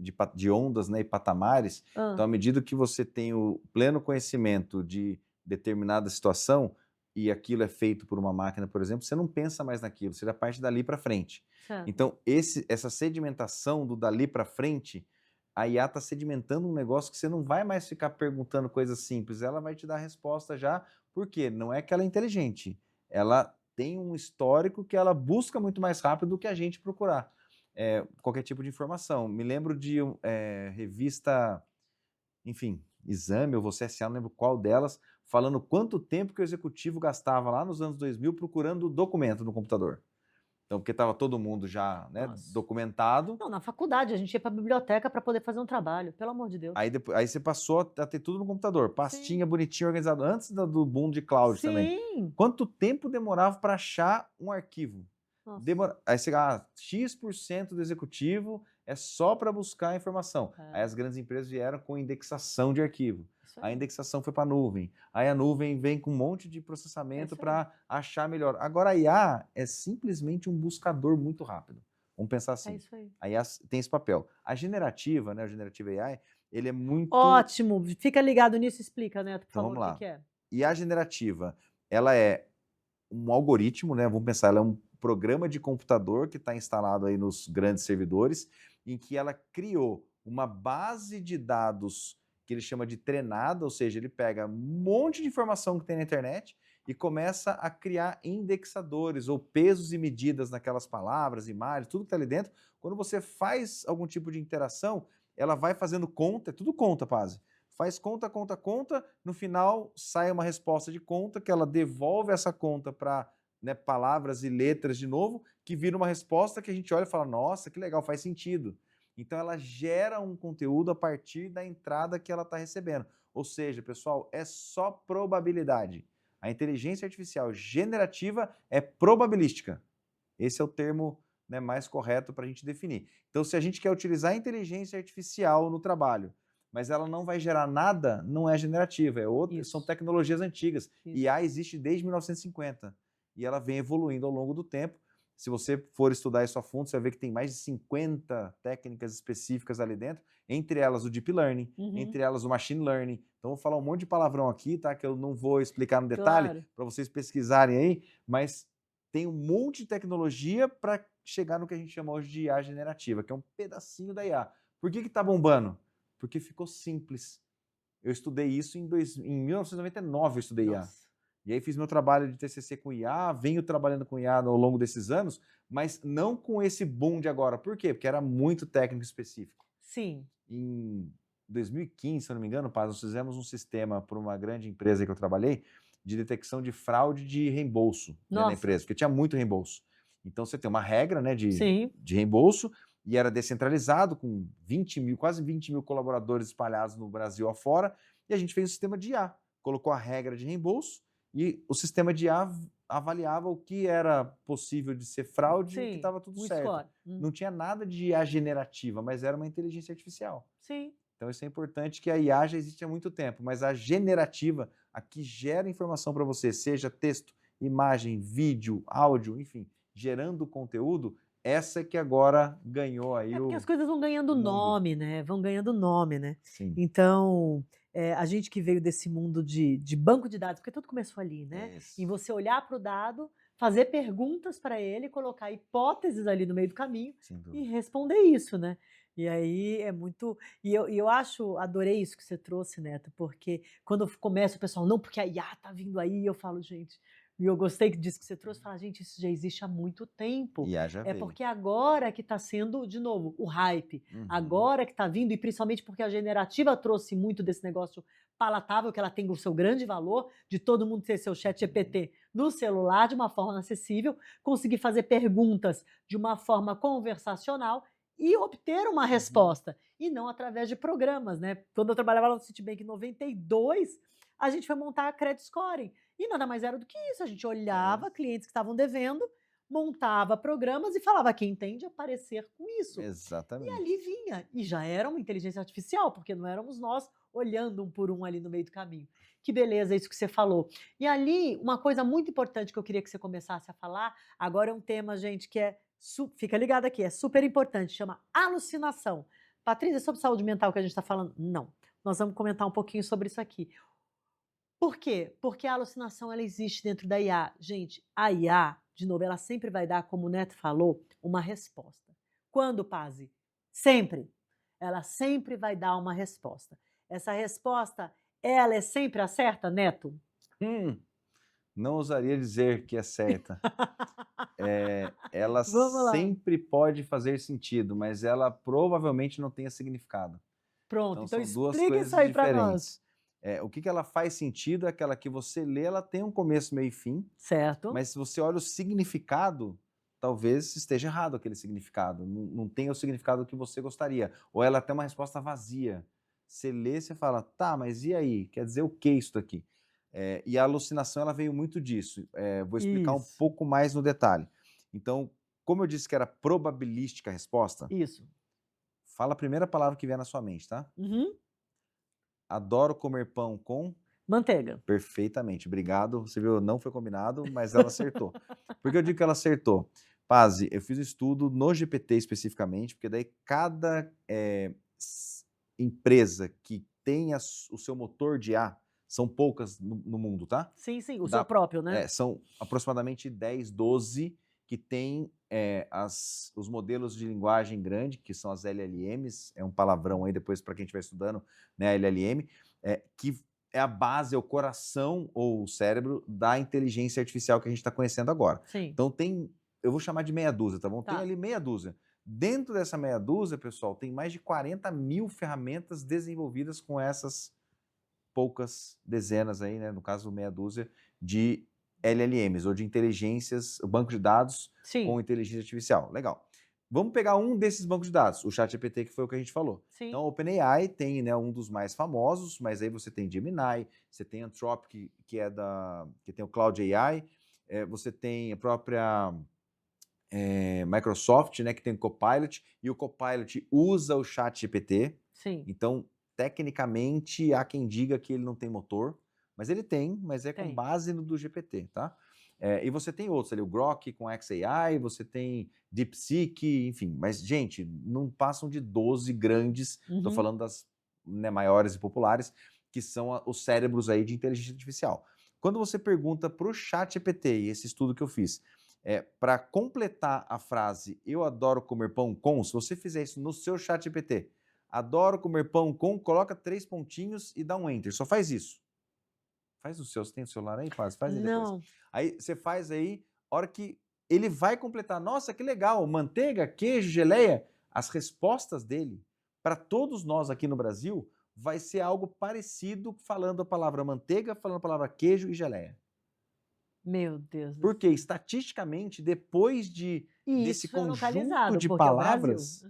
Speaker 1: ondas, né, e patamares. Então, à medida que você tem o pleno conhecimento de determinada situação e aquilo é feito por uma máquina, por exemplo, você não pensa mais naquilo, você já parte dali para frente.
Speaker 2: Certo.
Speaker 1: Então, essa sedimentação do dali para frente, a IA está sedimentando um negócio que você não vai mais ficar perguntando coisas simples, ela vai te dar a resposta já, porque não é que ela é inteligente, ela tem um histórico que ela busca muito mais rápido do que a gente procurar qualquer tipo de informação. Me lembro de revista, enfim, Exame ou Você S.A., não lembro qual delas, falando quanto tempo que o executivo gastava lá nos anos 2000 procurando documento no computador. Então, porque estava todo mundo já, né,
Speaker 2: Nossa.
Speaker 1: documentado.
Speaker 2: Não, na faculdade a gente ia para a biblioteca para poder fazer um trabalho, pelo amor de Deus.
Speaker 1: Aí você passou a ter tudo no computador, pastinha bonitinha, organizado, antes do boom de cloud também.
Speaker 2: Sim.
Speaker 1: Quanto tempo demorava para achar um arquivo?
Speaker 2: Nossa.
Speaker 1: Aí você X% do executivo é só para buscar a informação. Aí as grandes empresas vieram com indexação de arquivo.
Speaker 2: Isso
Speaker 1: A
Speaker 2: aí.
Speaker 1: indexação foi para a nuvem. Aí a nuvem vem com um monte de
Speaker 2: É
Speaker 1: processamento
Speaker 2: isso aí.
Speaker 1: para achar melhor. Agora a IA é simplesmente um buscador muito rápido. Vamos pensar
Speaker 2: É
Speaker 1: assim.
Speaker 2: isso aí.
Speaker 1: A IA tem esse papel. A generativa, né, o Generative AI, ele é muito...
Speaker 2: Ótimo, fica ligado nisso e explica, Neto, por
Speaker 1: Então
Speaker 2: favor,
Speaker 1: vamos
Speaker 2: o
Speaker 1: lá.
Speaker 2: que é.
Speaker 1: E a generativa, ela é um algoritmo, né? Vamos pensar, ela é um programa de computador que está instalado aí nos grandes servidores, em que ela criou uma base de dados que ele chama de treinada, ou seja, ele pega um monte de informação que tem na internet e começa a criar indexadores ou pesos e medidas naquelas palavras, imagens, tudo que está ali dentro. Quando você faz algum tipo de interação, ela vai fazendo conta, é tudo conta, Pazzi. Faz conta, conta, conta, no final sai uma resposta de conta que ela devolve essa conta para, né, palavras e letras de novo, que vira uma resposta que a gente olha e fala, nossa, que legal, faz sentido. Então ela gera um conteúdo a partir da entrada que ela está recebendo. Ou seja, pessoal, é só probabilidade. A inteligência artificial generativa é probabilística. Esse é o termo, né, mais correto para a gente definir. Então, se a gente quer utilizar a inteligência artificial no trabalho, mas ela não vai gerar nada, não é generativa, são tecnologias antigas.
Speaker 2: Isso.
Speaker 1: IA existe desde 1950 e ela vem evoluindo ao longo do tempo. Se você for estudar isso a fundo, você vai ver que tem mais de 50 técnicas específicas ali dentro, entre elas o Deep Learning, entre elas o Machine Learning. Então, vou falar um monte de palavrão aqui, tá? Que eu não vou explicar no detalhe,
Speaker 2: Claro.
Speaker 1: para vocês pesquisarem aí, mas tem um monte de tecnologia para chegar no que a gente chama hoje de IA generativa, que é um pedacinho da IA. Por que está bombando? Porque ficou simples. Eu estudei isso em 1999, eu estudei IA.
Speaker 2: Nossa.
Speaker 1: E aí fiz meu trabalho de TCC com IA, venho trabalhando com IA ao longo desses anos, mas não com esse boom de agora. Por quê? Porque era muito técnico específico.
Speaker 2: Sim.
Speaker 1: em 2015, se eu não me engano, Paz, nós fizemos um sistema para uma grande empresa que eu trabalhei de detecção de fraude de reembolso, né, na
Speaker 2: Nossa.
Speaker 1: empresa, porque tinha muito reembolso. Então você tem uma regra, né,
Speaker 2: Sim.
Speaker 1: de reembolso, e era descentralizado, com 20 mil, quase 20 mil colaboradores espalhados no Brasil afora, e a gente fez um sistema de IA, colocou a regra de reembolso, e o sistema de IA avaliava o que era possível de ser fraude e o que
Speaker 2: Sim,
Speaker 1: estava tudo
Speaker 2: um
Speaker 1: certo.
Speaker 2: score.
Speaker 1: Não tinha nada de IA generativa, mas era uma inteligência artificial.
Speaker 2: Sim.
Speaker 1: Então isso é importante, que a IA já existe há muito tempo, mas a generativa, a que gera informação para você, seja texto, imagem, vídeo, áudio, enfim, gerando conteúdo, essa que agora ganhou aí
Speaker 2: É porque
Speaker 1: o
Speaker 2: as coisas vão ganhando
Speaker 1: mundo.
Speaker 2: nome, né? Vão ganhando nome, né?
Speaker 1: Sim.
Speaker 2: Então, a gente que veio desse mundo de banco de dados, porque tudo começou ali, né?
Speaker 1: Isso.
Speaker 2: Em você olhar para o dado, fazer perguntas para ele, colocar hipóteses ali no meio do caminho
Speaker 1: Sem
Speaker 2: e
Speaker 1: dúvida.
Speaker 2: responder isso, né? E aí é muito. E eu acho, adorei isso que você trouxe, Neto, porque quando eu começo, o pessoal, não, porque a IA tá vindo aí, eu falo, gente. E eu gostei disso que você trouxe, fala, gente, isso já existe há muito tempo.
Speaker 1: IA já
Speaker 2: É
Speaker 1: veio.
Speaker 2: porque agora que está sendo, de novo, o hype.
Speaker 1: Uhum.
Speaker 2: Agora que está vindo, e principalmente porque a generativa trouxe muito desse negócio palatável, que ela tem o seu grande valor, de todo mundo ter seu chat GPT no celular, de uma forma acessível, conseguir fazer perguntas de uma forma conversacional e obter uma resposta. E não através de programas, né? Quando eu trabalhava lá no Citibank em 92, a gente foi montar a Credit Scoring. E nada mais era do que isso. A gente olhava clientes que estavam devendo, montava programas e falava, quem entende aparecer com isso. E
Speaker 1: Exatamente.
Speaker 2: ali vinha. E já era uma inteligência artificial, porque não éramos nós olhando um por um ali no meio do caminho. Que beleza isso que você falou. E ali, uma coisa muito importante que eu queria que você começasse a falar, agora é um tema, gente, que fica ligado aqui, é super importante, chama alucinação. Patrícia, é sobre saúde mental que a gente está falando? Não. Nós vamos comentar um pouquinho sobre isso aqui. Por quê? Porque a alucinação ela existe dentro da IA. Gente, a IA, de novo, ela sempre vai dar, como o Neto falou, uma resposta. Quando, Pazzi? Sempre. Ela sempre vai dar uma resposta. Essa resposta, ela é sempre a certa, Neto?
Speaker 1: Não ousaria dizer que é certa. Ela
Speaker 2: Vamos lá.
Speaker 1: sempre pode fazer sentido, mas ela provavelmente não tenha significado.
Speaker 2: Pronto, então
Speaker 1: são duas
Speaker 2: explica
Speaker 1: coisas
Speaker 2: isso aí para nós.
Speaker 1: diferentes. O que ela faz sentido é aquela que você lê, ela tem um começo, meio e fim,
Speaker 2: Certo.
Speaker 1: mas se você olha o significado, talvez esteja errado aquele significado, não tenha o significado que você gostaria, ou ela tem uma resposta vazia. Você lê, você fala, tá, mas e aí? Quer dizer o que isso aqui? E a alucinação, ela veio muito disso. Vou explicar um
Speaker 2: Isso.
Speaker 1: pouco mais no detalhe. Então, como eu disse que era probabilística a resposta,
Speaker 2: Isso.
Speaker 1: fala a primeira palavra que vier na sua mente, tá?
Speaker 2: Uhum.
Speaker 1: Adoro comer pão com...
Speaker 2: Manteiga.
Speaker 1: Perfeitamente, obrigado. Você viu, não foi combinado, mas ela acertou. Por que eu digo que ela acertou? Pazzi, eu fiz um estudo no GPT especificamente, porque daí cada empresa que tem o seu motor de IA, são poucas no mundo, tá?
Speaker 2: Sim, sim, o seu próprio, né?
Speaker 1: São aproximadamente 10, 12 que tem os modelos de linguagem grande, que são as LLMs, é um palavrão aí depois para quem estiver estudando, né, a LLM, que é a base, é o coração ou o cérebro da inteligência artificial que a gente está conhecendo agora.
Speaker 2: Sim.
Speaker 1: Então eu vou chamar de meia dúzia, tá bom?
Speaker 2: Tá.
Speaker 1: Tem ali meia dúzia. Dentro dessa meia dúzia, pessoal, tem mais de 40 mil ferramentas desenvolvidas com essas poucas dezenas aí, né, no caso meia dúzia, de LLMs, ou de inteligências, o banco de dados com inteligência artificial. Legal. Vamos pegar um desses bancos de dados, o ChatGPT, que foi o que a gente falou.
Speaker 2: Sim.
Speaker 1: Então, o OpenAI tem, né, um dos mais famosos, mas aí você tem Gemini, você tem Anthropic, que tem o Cloud AI, você tem a própria Microsoft, né, que tem o Copilot, e o Copilot usa o ChatGPT.
Speaker 2: Sim.
Speaker 1: Então, tecnicamente, há quem diga que ele não tem motor, mas ele tem, mas com base no do GPT, tá? E você tem outros ali, o Grok com XAI, você tem DeepSeek, enfim. Mas, gente, não passam de 12 grandes, estou falando das, né, maiores e populares, que são os cérebros aí de inteligência artificial. Quando você pergunta para o ChatGPT, e esse estudo que eu fiz, para completar a frase, eu adoro comer pão com, se você fizer isso no seu ChatGPT, adoro comer pão com, coloca 3 pontinhos e dá um enter. Só faz isso. Faz o seu. Você tem o celular aí? Faz aí depois.
Speaker 2: Não.
Speaker 1: Aí você faz aí, a hora que ele vai completar. Nossa, que legal. Manteiga, queijo, geleia. As respostas dele para todos nós aqui no Brasil, vai ser algo parecido falando a palavra manteiga, falando a palavra queijo e geleia.
Speaker 2: Meu Deus do
Speaker 1: Porque,
Speaker 2: céu.
Speaker 1: estatisticamente, depois desse
Speaker 2: Isso é
Speaker 1: conjunto
Speaker 2: localizado,
Speaker 1: de
Speaker 2: porque é o Brasil.
Speaker 1: palavras,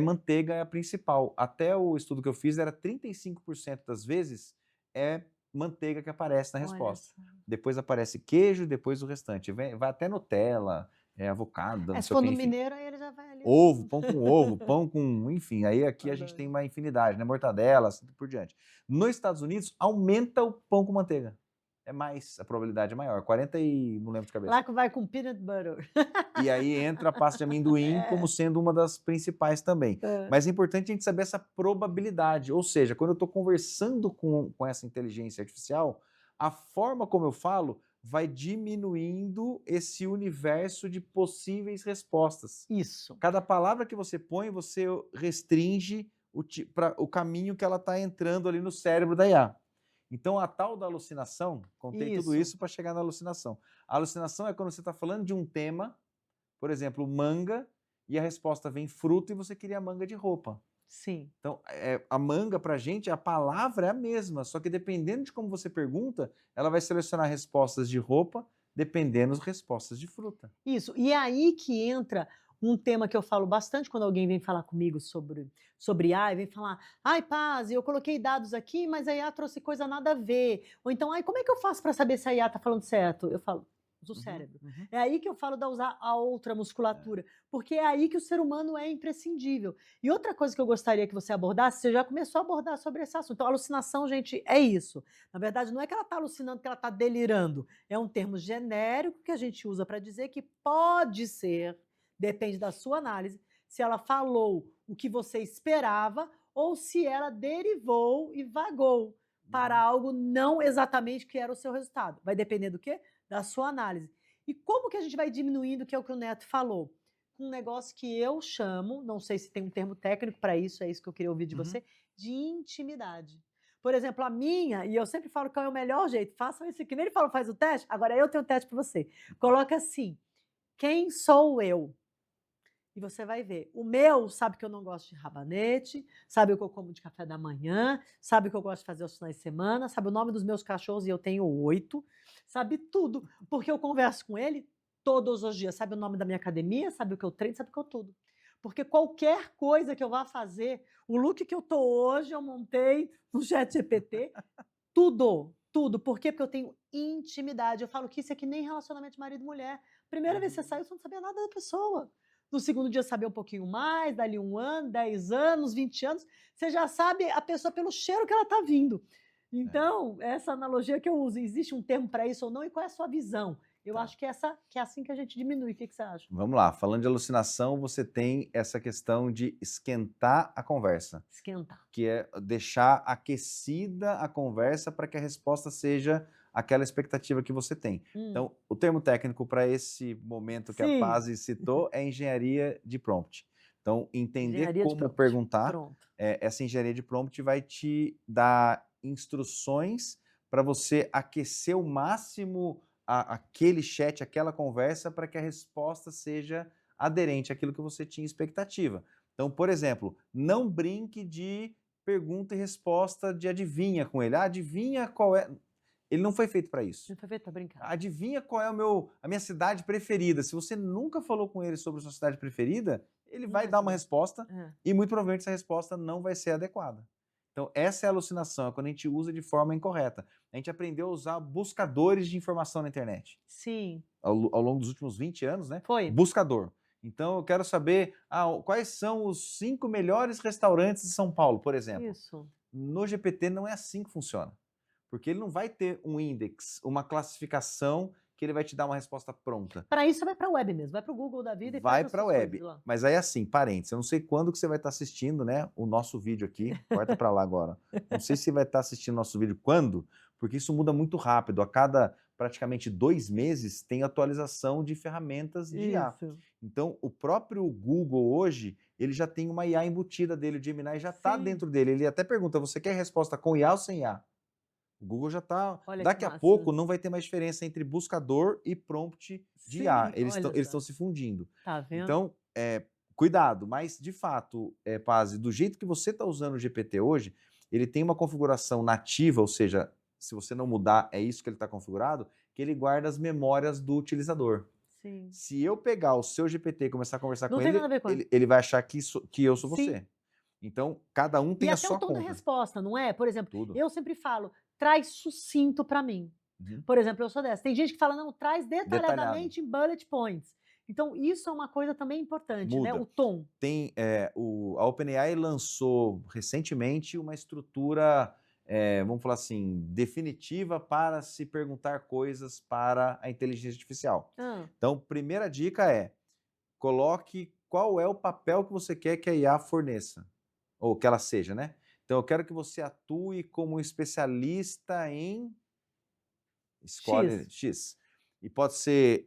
Speaker 1: manteiga é a principal. Até o estudo que eu fiz era 35% das vezes é manteiga que aparece na
Speaker 2: Olha
Speaker 1: resposta.
Speaker 2: só.
Speaker 1: Depois aparece queijo, depois o restante. Vai até Nutella, avocado, não
Speaker 2: Se
Speaker 1: sei o
Speaker 2: for
Speaker 1: que,
Speaker 2: no
Speaker 1: enfim.
Speaker 2: mineiro, aí ele já vai ali.
Speaker 1: Ovo, pão com, enfim, aí aqui a gente tem uma infinidade, né? Mortadela, assim por diante. Nos Estados Unidos, aumenta o pão com manteiga. É mais, a probabilidade é maior, 40 e não lembro de cabeça.
Speaker 2: Lá que vai com peanut butter.
Speaker 1: E aí entra a pasta de amendoim como sendo uma das principais também. Mas é importante a gente saber essa probabilidade, ou seja, quando eu estou conversando com essa inteligência artificial, a forma como eu falo vai diminuindo esse universo de possíveis respostas.
Speaker 2: Isso.
Speaker 1: Cada palavra que você põe, você restringe o caminho que ela está entrando ali no cérebro da IA. Então, a tal da alucinação, contei tudo isso para chegar na alucinação. A alucinação é quando você está falando de um tema, por exemplo, manga, e a resposta vem fruto e você queria manga de roupa.
Speaker 2: Sim.
Speaker 1: Então, a manga para a gente, a palavra é a mesma, só que dependendo de como você pergunta, ela vai selecionar respostas de roupa, dependendo das respostas de fruta.
Speaker 2: Isso. E é aí que entra um tema que eu falo bastante quando alguém vem falar comigo sobre AI, vem falar, ai, Paz, eu coloquei dados aqui, mas a IA trouxe coisa nada a ver. Ou então, ai, como é que eu faço para saber se a IA está falando certo? Eu falo, usa o cérebro. É aí que eu falo de usar a outra musculatura, porque é aí que o ser humano é imprescindível. E outra coisa que eu gostaria que você abordasse, você já começou a abordar sobre esse assunto. Então, alucinação, gente, é isso. Na verdade, não é que ela está alucinando, que ela está delirando. É um termo genérico que a gente usa para dizer que pode ser, depende da sua análise, se ela falou o que você esperava ou se ela derivou e vagou para algo não exatamente que era o seu resultado. Vai depender do quê? Da sua análise. E como que a gente vai diminuindo, que é o que o Neto falou? Um negócio que eu chamo, não sei se tem um termo técnico para isso, é isso que eu queria ouvir de você, de intimidade. Por exemplo, a minha, e eu sempre falo que é o melhor jeito, façam isso aqui. Nem ele fala, faz o teste, agora eu tenho o teste para você. Coloca assim, quem sou eu? E você vai ver. O meu sabe que eu não gosto de rabanete, sabe o que eu como de café da manhã, sabe o que eu gosto de fazer aos finais de semana, sabe o nome dos meus cachorros e eu tenho 8, sabe tudo, porque eu converso com ele todos os dias, sabe o nome da minha academia, sabe o que eu treino, sabe o que eu tudo. Porque qualquer coisa que eu vá fazer, o look que eu tô hoje, eu montei no ChatGPT, tudo. Por quê? Porque eu tenho intimidade. Eu falo que isso é que nem relacionamento de marido e mulher. Primeira vez que você saiu, você não sabia nada da pessoa. No segundo dia, saber um pouquinho mais, dali 1 ano, 10 anos, 20 anos, você já sabe a pessoa pelo cheiro que ela está vindo. Então, essa analogia que eu uso, existe um termo para isso ou não? E qual é a sua visão? Eu acho que é assim que a gente diminui. O que você acha?
Speaker 1: Vamos lá, falando de alucinação, você tem essa questão de esquentar a conversa.
Speaker 2: Esquentar.
Speaker 1: Que é deixar aquecida a conversa para que a resposta seja aquela expectativa que você tem. Então, o termo técnico para esse momento que a Paz citou é engenharia de prompt. Então, entender como perguntar, essa engenharia de prompt vai te dar instruções para você aquecer o máximo aquele chat, aquela conversa, para que a resposta seja aderente àquilo que você tinha expectativa. Então, por exemplo, não brinque de pergunta e resposta de adivinha com ele. Adivinha qual é... Ele não foi feito para isso.
Speaker 2: Não foi feito para brincar.
Speaker 1: Adivinha qual é a minha cidade preferida. Se você nunca falou com ele sobre a sua cidade preferida, ele vai dar uma resposta e muito provavelmente essa resposta não vai ser adequada. Então, essa é a alucinação, é quando a gente usa de forma incorreta. A gente aprendeu a usar buscadores de informação na internet.
Speaker 2: Sim.
Speaker 1: Ao longo dos últimos 20 anos, né?
Speaker 2: Foi.
Speaker 1: Buscador. Então, eu quero saber quais são os 5 melhores restaurantes de São Paulo, por exemplo.
Speaker 2: Isso.
Speaker 1: No GPT não é assim que funciona. Porque ele não vai ter um index, uma classificação que ele vai te dar uma resposta pronta.
Speaker 2: Para isso, vai para a web mesmo. Vai para o Google da vida e
Speaker 1: vai para a web. Mas aí assim, parênteses, eu não sei quando que você vai estar assistindo, né, o nosso vídeo aqui. Corta para lá agora. Não sei se vai estar assistindo nosso vídeo quando, porque isso muda muito rápido. A cada praticamente 2 meses tem atualização de ferramentas de IA. Então, o próprio Google hoje, ele já tem uma IA embutida dele, o Gemini já está dentro dele. Ele até pergunta, você quer resposta com IA ou sem IA? O Google já está... Daqui a pouco não vai ter mais diferença entre buscador e prompt de IA. Eles estão se fundindo.
Speaker 2: Tá vendo?
Speaker 1: Então, Cuidado, mas de fato, Pazzi, do jeito que você está usando o GPT hoje, ele tem uma configuração nativa, ou seja, se você não mudar, é isso que ele está configurado, que ele guarda as memórias do utilizador.
Speaker 2: Sim.
Speaker 1: Se eu pegar o seu GPT e começar a conversar
Speaker 2: Não
Speaker 1: com
Speaker 2: tem
Speaker 1: ele,
Speaker 2: nada a ver com
Speaker 1: ele vai achar que eu sou
Speaker 2: Sim.
Speaker 1: você. Então, cada um tem
Speaker 2: E
Speaker 1: a
Speaker 2: até o
Speaker 1: sua
Speaker 2: tom da
Speaker 1: conta.
Speaker 2: resposta, não é? Por exemplo,
Speaker 1: Tudo.
Speaker 2: eu sempre falo, traz sucinto para mim.
Speaker 1: Uhum.
Speaker 2: Por exemplo, eu sou dessa. Tem gente que fala, não, traz
Speaker 1: Detalhado.
Speaker 2: detalhadamente em bullet points. Então, isso é uma coisa também importante, né?
Speaker 1: Muda.
Speaker 2: O tom.
Speaker 1: Tem, a OpenAI lançou recentemente uma estrutura, vamos falar assim, definitiva para se perguntar coisas para a inteligência artificial.
Speaker 2: Ah,
Speaker 1: Então, primeira dica é, coloque qual é o papel que você quer que a IA forneça, ou que ela seja, né? Então, eu quero que você atue como especialista em escolhe X. E pode ser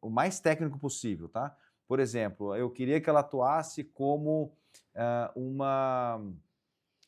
Speaker 1: o mais técnico possível, tá? Por exemplo, eu queria que ela atuasse como um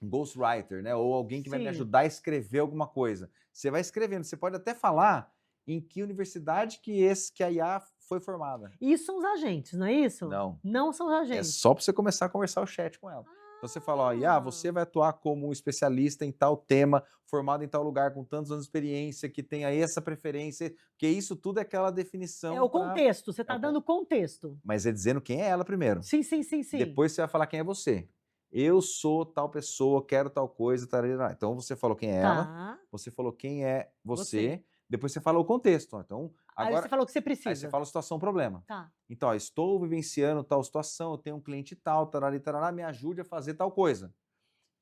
Speaker 1: ghostwriter, né? Ou alguém que vai me
Speaker 2: Sim.
Speaker 1: ajudar a escrever alguma coisa. Você vai escrevendo, você pode até falar em que universidade que a IA foi formada.
Speaker 2: Isso são os agentes, não é isso?
Speaker 1: Não.
Speaker 2: Não são os
Speaker 1: É
Speaker 2: agentes.
Speaker 1: só para você começar a conversar o chat com ela. Então você fala, ó, IA, você vai atuar como um especialista em tal tema, formado em tal lugar, com tantos anos de experiência, que tem aí essa preferência, porque isso tudo é aquela definição.
Speaker 2: É o contexto, você está
Speaker 1: o
Speaker 2: dando contexto.
Speaker 1: Mas é dizendo quem é ela primeiro.
Speaker 2: Sim, sim, sim, sim.
Speaker 1: Depois você vai falar quem é você. Eu sou tal pessoa, quero tal coisa, tarará. Então você falou quem é ela,
Speaker 2: Tá.
Speaker 1: você falou quem é você, depois você fala o contexto. Então,
Speaker 2: Aí você falou que você
Speaker 1: aí
Speaker 2: precisa.
Speaker 1: você fala situação, problema.
Speaker 2: Tá.
Speaker 1: Então, ó, estou vivenciando tal situação, eu tenho um cliente tal, tarari, tarará, me ajude a fazer tal coisa.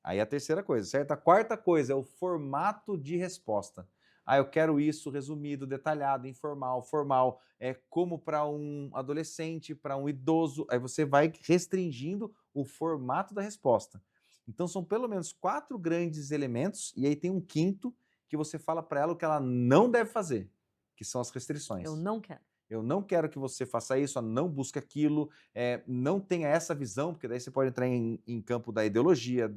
Speaker 1: Aí a terceira coisa, certo? A quarta coisa é o formato de resposta. Ah, eu quero isso resumido, detalhado, informal, formal, como para um adolescente, para um idoso. Aí você vai restringindo o formato da resposta. Então são pelo menos 4 grandes elementos, e aí tem um quinto que você fala para ela o que ela não deve fazer, que são as restrições.
Speaker 2: Eu não quero.
Speaker 1: Eu não quero que você faça isso, não busque aquilo, não tenha essa visão, porque daí você pode entrar em campo da ideologia,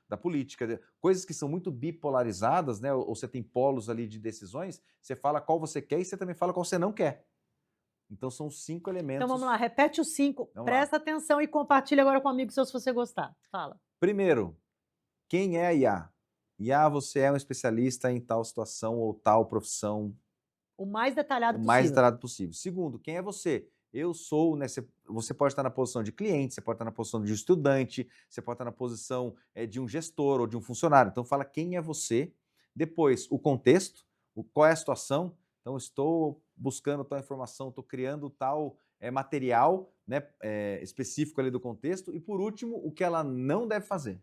Speaker 1: da política, coisas que são muito bipolarizadas, né? Ou você tem polos ali de decisões, você fala qual você quer e você também fala qual você não quer. Então são 5 elementos.
Speaker 2: Então vamos lá, repete os 5,
Speaker 1: Vamos
Speaker 2: presta atenção e compartilha agora com o amigo seu se você gostar. Fala.
Speaker 1: Primeiro, quem é a IA? IA, você é um especialista em tal situação ou tal profissão.
Speaker 2: O mais detalhado
Speaker 1: O
Speaker 2: possível.
Speaker 1: mais detalhado possível. Segundo, quem é você? Eu sou, né? Você pode estar na posição de cliente, você pode estar na posição de estudante, você pode estar na posição de um gestor ou de um funcionário. Então fala quem é você. Depois, o contexto, qual é a situação. Então, estou buscando tal informação, estou criando tal material, né, específico ali do contexto. E por último, o que ela não deve fazer,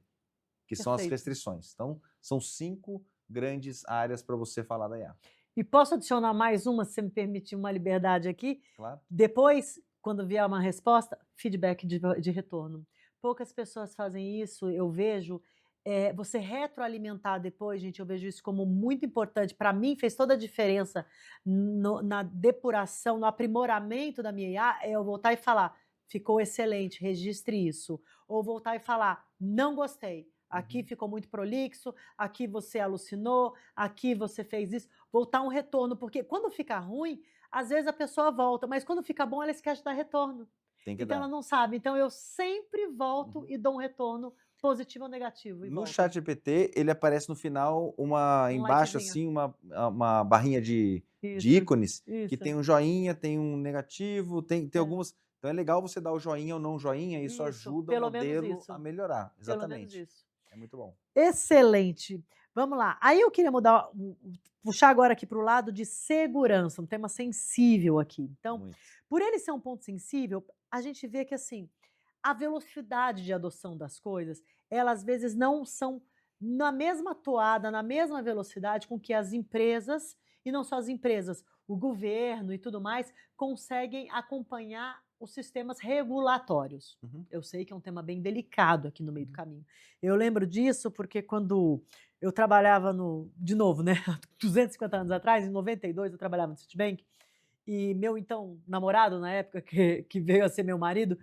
Speaker 1: que são as
Speaker 2: Perfeito.
Speaker 1: restrições. Então, são 5 grandes áreas para você falar da IA.
Speaker 2: E posso adicionar mais uma, se você me permitir uma liberdade aqui?
Speaker 1: Claro.
Speaker 2: Depois, quando vier uma resposta, feedback de retorno. Poucas pessoas fazem isso, eu vejo. Você retroalimentar depois, gente, eu vejo isso como muito importante. Para mim, fez toda a diferença na depuração, no aprimoramento da minha IA, é eu voltar e falar, ficou excelente, registre isso. Ou voltar e falar, não gostei. Aqui ficou muito prolixo, aqui você alucinou, aqui você fez isso. Voltar um retorno, porque quando fica ruim, às vezes a pessoa volta, mas quando fica bom, ela esquece de dar retorno.
Speaker 1: Tem que
Speaker 2: Então
Speaker 1: dar.
Speaker 2: ela não sabe. Então eu sempre volto e dou um retorno positivo ou negativo.
Speaker 1: No chat GPT, ele aparece no final, embaixo
Speaker 2: likezinho.
Speaker 1: assim, uma barrinha de ícones, que
Speaker 2: Isso.
Speaker 1: tem um joinha, tem um negativo, tem
Speaker 2: É.
Speaker 1: algumas. Então é legal você dar o joinha ou não joinha, isso
Speaker 2: Isso,
Speaker 1: ajuda o
Speaker 2: pelo menos
Speaker 1: modelo
Speaker 2: isso.
Speaker 1: a melhorar.
Speaker 2: Pelo menos
Speaker 1: Exatamente.
Speaker 2: isso.
Speaker 1: É muito bom.
Speaker 2: Excelente. Vamos lá. Aí eu queria puxar agora aqui para o lado de segurança, um tema sensível aqui. Então,
Speaker 1: Muito.
Speaker 2: por ele ser um ponto sensível, a gente vê que assim, a velocidade de adoção das coisas, elas às vezes não são na mesma toada, na mesma velocidade com que as empresas, e não só as empresas, o governo e tudo mais, conseguem acompanhar os sistemas regulatórios.
Speaker 1: Uhum.
Speaker 2: Eu sei que é um tema bem delicado aqui no meio do caminho. Eu lembro disso porque quando eu trabalhava de novo, né, 250 anos atrás, em 92 eu trabalhava no Citibank, e meu então namorado, na época, que veio a ser meu marido,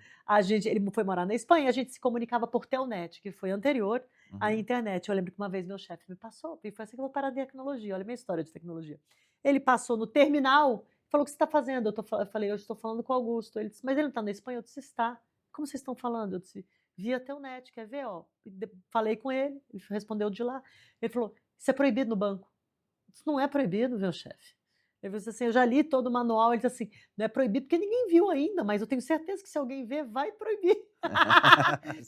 Speaker 2: ele foi morar na Espanha, a gente se comunicava por Telnet, que foi anterior à internet. Eu lembro que uma vez meu chefe me passou, e foi assim que eu vou parar de tecnologia, olha a minha história de tecnologia. Ele passou no terminal, falou, o que você está fazendo? Eu falei, eu estou falando com o Augusto. Ele disse, mas ele não está na Espanha? Eu disse, está. como vocês estão falando? Eu disse, via Telnet, quer ver? Ó, falei com ele respondeu de lá. Ele falou, isso é proibido no banco. Eu disse, não é proibido, meu chefe. Ele disse assim, eu já li todo o manual, ele disse assim, não é proibido porque ninguém viu ainda, mas eu tenho certeza que se alguém ver, vai proibir.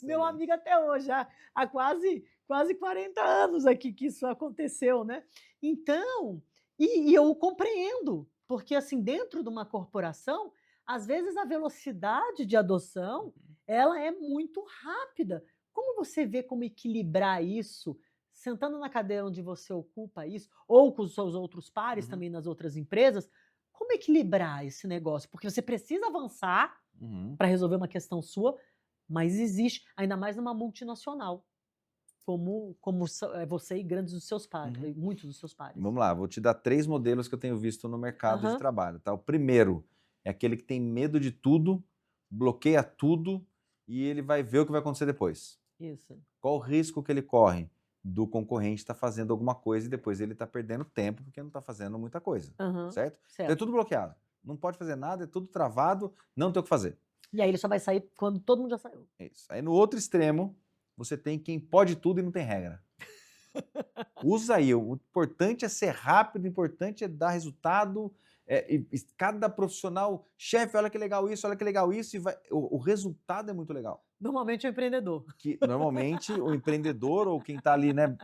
Speaker 2: Meu amigo até hoje, há quase 40 anos aqui que isso aconteceu, né? Então, e eu compreendo, porque assim, dentro de uma corporação, às vezes a velocidade de adoção, ela é muito rápida. Como você vê como equilibrar isso, sentando na cadeira onde você ocupa isso, ou com os seus outros pares também nas outras empresas, como equilibrar esse negócio? Porque você precisa avançar para resolver uma questão sua, mas existe, ainda mais numa multinacional, como você e grandes dos seus pares, muitos dos seus pares.
Speaker 1: Vamos lá, vou te dar 3 modelos que eu tenho visto no mercado de trabalho. Tá? O primeiro é aquele que tem medo de tudo, bloqueia tudo e ele vai ver o que vai acontecer depois.
Speaker 2: Isso.
Speaker 1: Qual o risco que ele corre do concorrente estar fazendo alguma coisa e depois ele está perdendo tempo porque não está fazendo muita coisa, certo? Então é tudo bloqueado, não pode fazer nada, é tudo travado, não tem o que fazer.
Speaker 2: E aí ele só vai sair quando todo mundo já saiu.
Speaker 1: Isso. Aí no outro extremo, você tem quem pode tudo e não tem regra. Usa aí, o importante é ser rápido, o importante é dar resultado. E cada profissional, chefe, olha que legal isso, e o resultado é muito legal.
Speaker 2: Normalmente é o empreendedor.
Speaker 1: Normalmente o empreendedor ou quem está ali, né,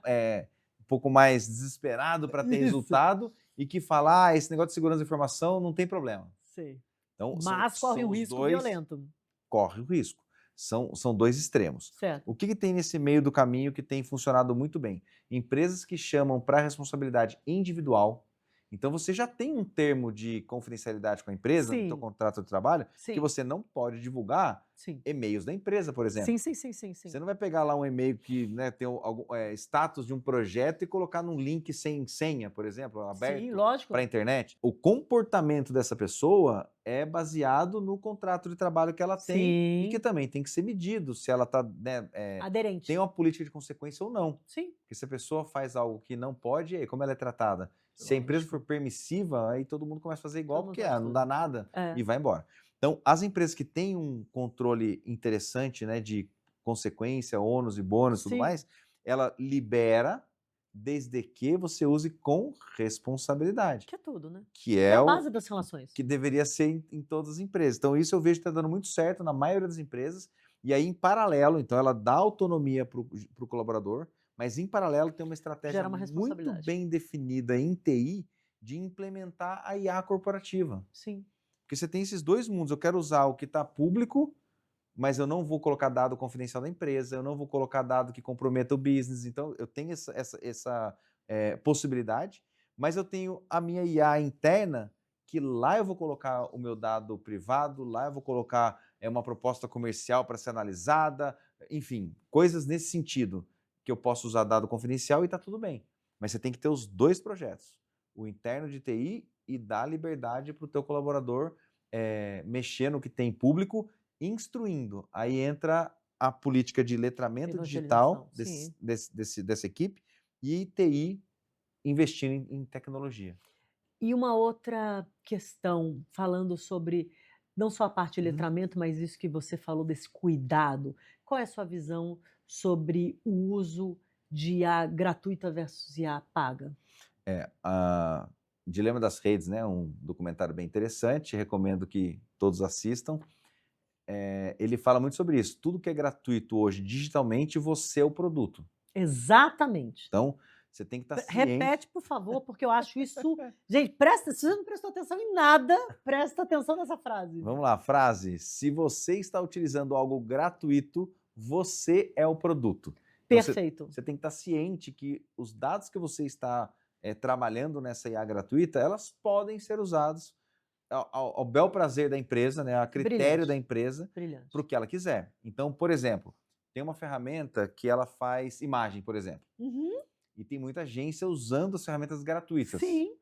Speaker 1: um pouco mais desesperado para ter resultado e que fala, esse negócio de segurança da informação não tem problema.
Speaker 2: Sim.
Speaker 1: Então,
Speaker 2: mas corre um risco violento.
Speaker 1: Corre o risco. São 2 extremos.
Speaker 2: Certo.
Speaker 1: O que tem nesse meio do caminho que tem funcionado muito bem? Empresas que chamam para responsabilidade individual. Então, você já tem um termo de confidencialidade com a empresa, no seu contrato de trabalho, que você não pode divulgar e-mails da empresa, por exemplo.
Speaker 2: Sim.
Speaker 1: Você não vai pegar lá um e-mail que, né, tem algum status de um projeto e colocar num link sem senha, por exemplo, aberto para a internet. O comportamento dessa pessoa é baseado no contrato de trabalho que ela tem e que também tem que ser medido se ela está, né,
Speaker 2: aderente.
Speaker 1: Tem uma política de consequência ou não.
Speaker 2: Sim.
Speaker 1: Porque se a pessoa faz algo que não pode, aí como ela é tratada? Se a empresa for permissiva, aí todo mundo começa a fazer igual, porque não dá nada e vai embora. Então, as empresas que têm um controle interessante, né, de consequência, ônus e bônus e tudo mais, ela libera desde que você use com responsabilidade.
Speaker 2: Que é tudo, né?
Speaker 1: Que é
Speaker 2: a base das relações.
Speaker 1: Que deveria ser em todas as empresas. Então, isso eu vejo que está dando muito certo na maioria das empresas. E aí, em paralelo, então, ela dá autonomia para o colaborador, mas em paralelo tem uma estratégia muito bem definida em TI de implementar a IA corporativa.
Speaker 2: Sim.
Speaker 1: Porque você tem esses 2 mundos. Eu quero usar o que está público, mas eu não vou colocar dado confidencial da empresa, eu não vou colocar dado que comprometa o business. Então, eu tenho essa possibilidade, mas eu tenho a minha IA interna, que lá eu vou colocar o meu dado privado, lá eu vou colocar uma proposta comercial para ser analisada, enfim, coisas nesse sentido, que eu posso usar dado confidencial e está tudo bem. Mas você tem que ter os 2 projetos, o interno de TI e dar liberdade para o teu colaborador mexer no que tem público, instruindo. Aí entra a política de letramento digital dessa equipe e TI investindo em tecnologia.
Speaker 2: E uma outra questão, falando sobre não só a parte de letramento, mas isso que você falou desse cuidado. Qual é a sua visão sobre o uso de IA gratuita versus IA paga?
Speaker 1: Dilema das Redes, né? Um documentário bem interessante, recomendo que todos assistam. Ele fala muito sobre isso. Tudo que é gratuito hoje, digitalmente, você é o produto.
Speaker 2: Exatamente.
Speaker 1: Então, você tem que estar ciente.
Speaker 2: Repete, por favor, porque eu acho isso... Gente, se você não prestou atenção em nada, presta atenção nessa frase.
Speaker 1: Vamos lá, frase. Se você está utilizando algo gratuito, você é o produto.
Speaker 2: Perfeito.
Speaker 1: Então, você tem que estar ciente que os dados que você está trabalhando nessa IA gratuita, elas podem ser usados ao bel prazer da empresa, né, a critério da empresa, para o que ela quiser. Então, por exemplo, tem uma ferramenta que ela faz imagem, por exemplo. E tem muita agência usando as ferramentas gratuitas.
Speaker 2: Sim.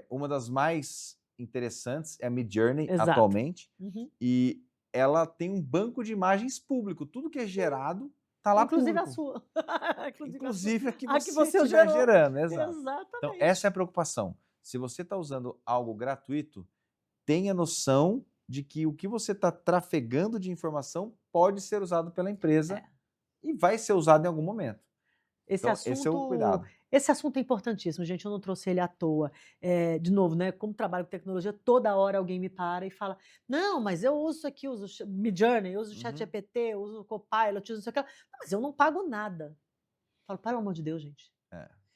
Speaker 1: Uma das mais interessantes é a Midjourney, atualmente. E ela tem um banco de imagens público. Tudo que é gerado está lá
Speaker 2: inclusive
Speaker 1: público.
Speaker 2: A sua.
Speaker 1: Inclusive a que
Speaker 2: você
Speaker 1: estiver gerando. Exato.
Speaker 2: Exatamente.
Speaker 1: Então, essa é a preocupação. Se você está usando algo gratuito, tenha noção de que o que você está trafegando de informação pode ser usado pela empresa
Speaker 2: É.
Speaker 1: e vai ser usado em algum momento.
Speaker 2: Esse
Speaker 1: Então, esse é o cuidado.
Speaker 2: assunto é importantíssimo, gente, eu não trouxe ele à toa. De novo, né, como trabalho com tecnologia, toda hora alguém me para e fala: "Não, mas eu uso isso aqui, uso o Midjourney, uso o
Speaker 1: Uhum.
Speaker 2: ChatGPT, uso o Copilot, uso não sei o que lá. Não, mas eu não pago nada". Eu falo: "Pelo amor de Deus, gente,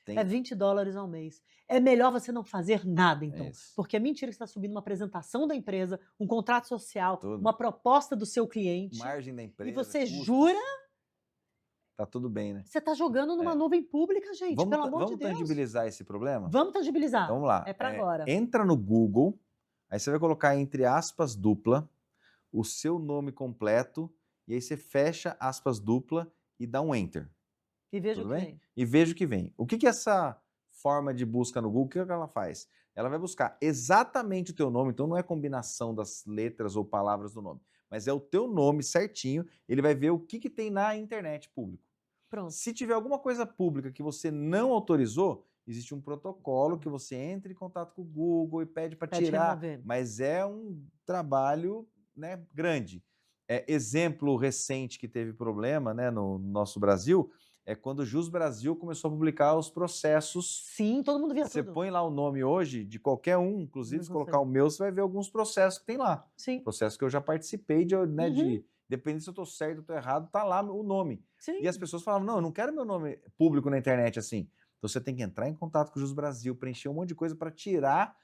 Speaker 1: Tem,
Speaker 2: é $20 ao mês. É melhor você não fazer nada
Speaker 1: é
Speaker 2: então,
Speaker 1: isso.
Speaker 2: porque é mentira que você está subindo uma apresentação da empresa, um contrato social,
Speaker 1: Tudo.
Speaker 2: uma proposta do seu cliente,
Speaker 1: Margem da
Speaker 2: e
Speaker 1: empresa,
Speaker 2: você
Speaker 1: custos,
Speaker 2: jura,
Speaker 1: tá tudo bem, né?
Speaker 2: você está jogando numa
Speaker 1: É.
Speaker 2: nuvem pública, gente, pelo amor de
Speaker 1: Vamos
Speaker 2: Deus".
Speaker 1: tangibilizar esse problema?
Speaker 2: Vamos tangibilizar.
Speaker 1: Então vamos lá.
Speaker 2: É para agora.
Speaker 1: Entra no Google, aí você vai colocar entre aspas dupla o seu nome completo e aí você fecha aspas dupla e dá um enter.
Speaker 2: E veja o
Speaker 1: Tudo
Speaker 2: que
Speaker 1: bem?
Speaker 2: vem.
Speaker 1: E veja o que vem. O que que essa forma de busca no Google, o que que ela faz? Ela vai buscar exatamente o teu nome, então não é combinação das letras ou palavras do nome, mas é o teu nome certinho, ele vai ver o que que tem na internet público.
Speaker 2: Pronto.
Speaker 1: Se tiver alguma coisa pública que você não autorizou, existe um protocolo que você entra em contato com o Google e pede para
Speaker 2: Pede
Speaker 1: tirar,
Speaker 2: remover.
Speaker 1: mas é um trabalho, né, grande. Exemplo recente que teve problema, né, no nosso Brasil é quando o Jus Brasil começou a publicar os processos.
Speaker 2: Sim, todo mundo via
Speaker 1: Você
Speaker 2: tudo.
Speaker 1: põe lá o nome hoje de qualquer um, inclusive
Speaker 2: Não
Speaker 1: se colocar
Speaker 2: consegue.
Speaker 1: o meu, você vai ver alguns processos que tem lá.
Speaker 2: Sim,
Speaker 1: Processo que eu já participei de, né,
Speaker 2: Uhum.
Speaker 1: dependendo se eu estou certo ou estou errado, tá lá o nome. E as
Speaker 2: sim.
Speaker 1: pessoas falavam, não, eu não quero meu nome público na internet assim. Então você tem que entrar em contato com o Jus Brasil, preencher um monte de coisa para tirar